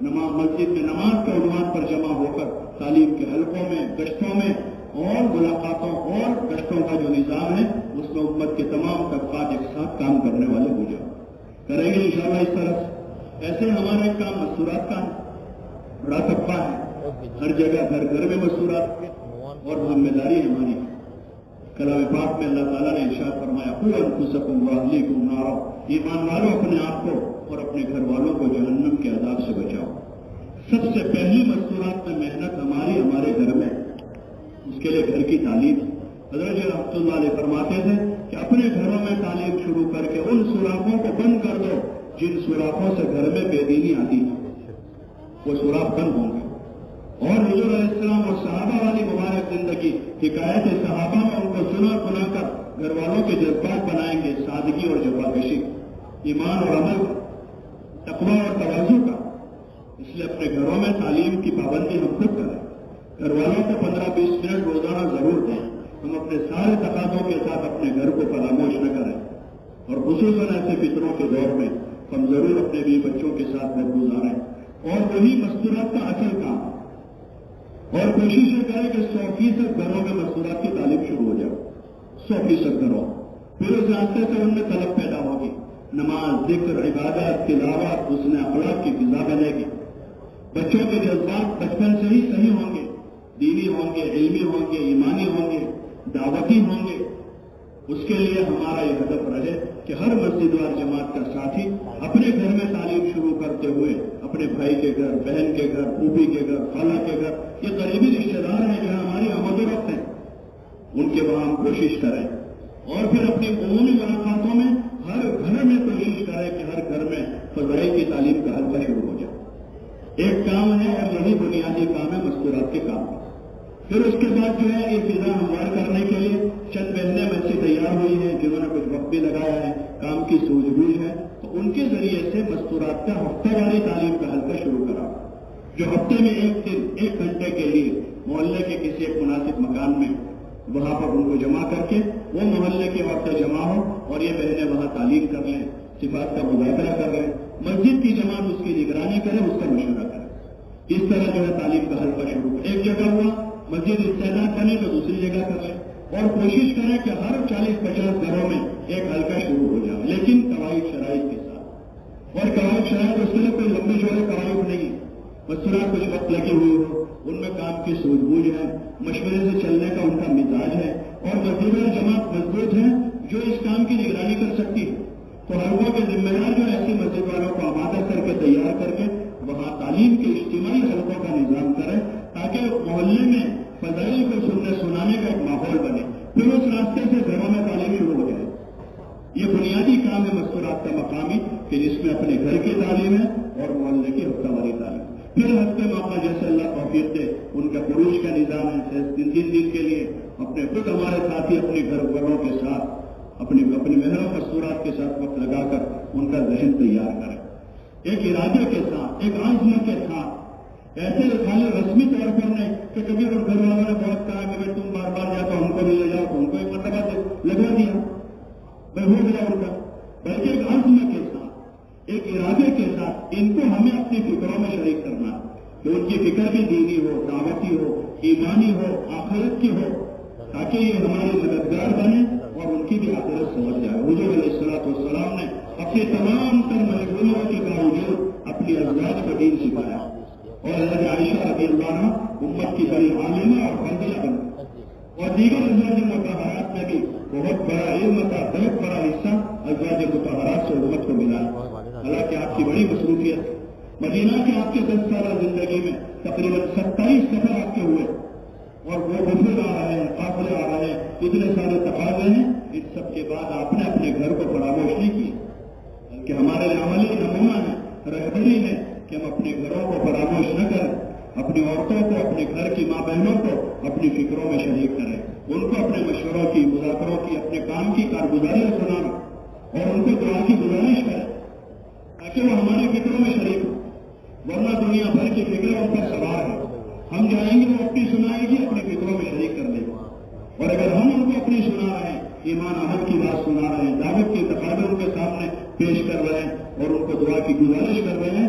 مسجد میں نماز کے عنوان پر جمع ہو کر تعلیم کے حلقوں میں، گشتوں میں اور ملاقاتوں اور گشتوں کا جو نظام ہے اس میں امت کے تمام طبقات ایک ساتھ کام کرنے والے ہو جائیں، کریں گے انشاءاللہ اس طرح سے۔ ایسے ہمارا ایک کام مستورات کا بڑا طبقہ ہے، ہر جگہ گھر گھر میں مستورات اور ذمہ داری ہماری۔ کلام پاک میں اللہ تعالیٰ نے ارشاد فرمایا قُوْ أَنفُسَكُمْ وَأَهْلِيكُمْ نَارًا، ایمان والوں اپنے آپ کو اور اپنے گھر والوں کو جہنم کے عذاب سے بچاؤ۔ سب سے پہلی مستورات میں محنت ہمارے گھر میں، اس کے لیے گھر کی تعلیم۔ حضرت رحمۃ اللہ علیہ فرماتے تھے کہ اپنے گھروں میں تعلیم شروع کر کے ان سوراخوں کو بند کر دو جن سوراخوں سے گھر میں بے دینی آتی ہے، وہ سوراخ بند ہوں گے۔ اور حضور علیہ السلام اور صحابہ والی مبارک زندگی، حکایت صحابہ میں ان کو سنا کر گھر والوں کے جذبات بنائیں گے، سادگی اور جفاکشی، ایمان اور عمل، تقویٰ اور تواضع کا۔ اس لیے اپنے گھروں میں تعلیم کی پابندی ہم خود کریں، گھر والوں کو 15-20 منٹ روزانہ ضرور دیں۔ ہم اپنے سارے تقاضوں کے ساتھ اپنے گھر کو فراموش نہ کریں، اور خصوصاً ایسے فطروں کے دور میں ہم ضرور اپنے بھی بچوں کے ساتھ وقت گزاریں، اور وہی مستورات کا اصل کام، اور کوشش یہ کریں کہ 100% گھروں میں مستورات کی تعلیم شروع ہو جائے، 100% گھروں، پھر اس راستے سے ان میں طلب پیدا ہوگی، نماز، ذکر، عبادت، تلاوت، حسن اخلاق کی فضا بنے گی، بچوں کے جذبات بچپن سے ہی صحیح ہوں گے، دینی ہوں گے، علمی ہوں گے، ایمانی ہوں گے، دعوتی ہوں گے۔ اس کے لیے ہمارا یہ ہدف رہے کہ ہر مسجد اور جماعت کا ساتھی اپنے گھر میں تعلیم شروع کرتے ہوئے اپنے بھائی کے گھر، بہن کے گھر، پھوپھی کے گھر، خالہ کے گھر، یہ قریبی رشتے دار ہیں جو ہماری آمد و رفت ہیں، ان کے وہاں ہم کوشش کریں، اور پھر اپنی عمومی ملاقاتوں میں ہر گھر میں کوشش کریں کہ ہر گھر میں فضائل کی تعلیم کا حلقہ شروع ہو جائے۔ ایک کام ہے اور یہی بنیادی کام ہے مستورات کے کام۔ پھر اس کے بعد جو ہے یہ فضا ہموار کرنے کے لیے چند بہنیں بچی تیار ہوئی ہیں جنہوں نے کچھ وقت بھی لگایا ہے، کام کی سوجھ بوجھ ہے، تو ان کے ذریعے سے مستورات کا ہفتہ واری تعلیم کا حلقہ شروع کرا، جو ہفتے میں ایک دن 1 گھنٹے کے لیے محلے کے کسی ایک مناسب مکان میں وہاں پر ان کو جمع کر کے وہ محلے کی عورتیں جمع ہوں اور یہ بہنیں وہاں تعلیم کر لیں، صفات کا مذاکرہ کر لیں، مسجد کی جماعت اس کی نگرانی کرے، اس کا مشورہ کرے۔ اس طرح جو ہے تعلیم کا حلقہ شروع کرے، ایک جگہ ہوا مسجد استعمال کرنے تو دوسری جگہ کر لیں، اور کوشش کریں کہ ہر 40-50 گھروں میں ایک حلقہ شروع ہو جائے، لیکن قواعد شرائط کے ساتھ۔ اور قواعد شرائط اس کے لیے کوئی لمبے چوڑے قواعد نہیں، مستورات کچھ وقت لگے ہوئے ہو، ان میں کام کی سوجھ بوجھ ہے، مشورے سے چلنے کا ان کا مزاج ہے، اور مسجد جماعت مضبوط ہے جو اس کام کی نگرانی کر سکتی ہے، تو حلقوں کے ذمہ دار جو ایسی مسجد والوں کو آمادہ کر کے تیار کر کے وہاں تعلیم کے اجتماعی حلقوں کا نظام کریں، تاکہ محلے میں فضائل کو سنانے کا ایک ماحول بنے، پھر اس راستے سے گھروں میں تعلیم شروع ہو جائے۔ یہ بنیادی کام ہے مستورات کا مقامی، کہ جس میں اپنے گھر کی تعلیم ہے اور محلے کی ہفتہ واری تعلیم۔ پھر ہفتے موقع جیسے اللہ توفیق دے ان کا خروج کا نظام ہے، 3 دن کے لیے اپنے خود ہمارے ساتھی اپنے گھر والوں کے ساتھ اپنے مہروں مستورات کے ساتھ وقت لگا کر ان کا ذہن تیار کریں، ایک ارادے کے ساتھ، ایک عزم کے ساتھ، ایسے خالی رسمی طور پر نہیں کہ کبھی اگر گھر والوں نے بہت کہا کہ بھائی تم بار بار جاؤ تو ہم کو بھی لے جاؤ، تو ان کو ایک مرتبہ لگا دیا بھائی ہو گیا ان کا، بلکہ ایک عزم کے ساتھ، ایک ارادے کے ساتھ ان کو ہمیں اپنی فکروں میں شریک کرنا ہے کہ ان کی فکر بھی دینی ہو، دعوتی ہو، ایمانی ہو، آخرت کی ہو، تاکہ یہ ہمارے مددگار بنے اور ان کی بھی آخرت سمجھ جائے۔ حضور علیہ السلام نے اپنی تمام تر مجبوریوں کے باوجود اپنی ازواج کو دین سکھایا، اور حضرت عائشہ رضی اللہ عنہ امت کی بڑی عالمہ اور فاضلہ بنی، اور دیگر ازواج مطہرات میں بھی بہت بڑا علم کا بہت بڑا حصہ ازواج مطہرات سے امت کو ملا۔ حالانکہ آپ کی بڑی مصروفیت، مدینہ کے آپ کے 10 سالہ زندگی میں تقریباً 27 سفر آپ کے ہوئے، اور وہ وفود آ رہے ہیں، قافلے آ رہے ہیں، اتنے سارے تقاضے ہیں، ان سب کے بعد آپ نے اپنے گھر کو فراموش نہیں کی، بلکہ ہمارے لیے عملی نمونہ ہے، رہبری ہے کہ ہم اپنے گھروں کو فراموش نہ کریں، اپنی عورتوں کو، اپنے گھر کی ماں بہنوں کو اپنی فکروں میں شریک کریں، ان کو اپنے مشوروں کی، مذاکروں کی، اپنے کام کی کارگزاریاں سنائیں، اور ان کو دعا کی گزارش کریں تاکہ وہ ہماری فکروں میں شریک ہوں، ورنہ دنیا بھر کی فکریں ان پر سوار ہے، ہم جائیں گے وہ اپنی سنائے گی، اپنی فکروں میں شریک کر لیں گے، اور اگر ہم ان کو اپنی سنا رہے ہیں، ایمان عمل کی بات سنا رہے ہیں، دعوت کے تقاضے ان کے سامنے پیش کر رہے ہیں اور ان کو دعا کی گزارش کر رہے ہیں،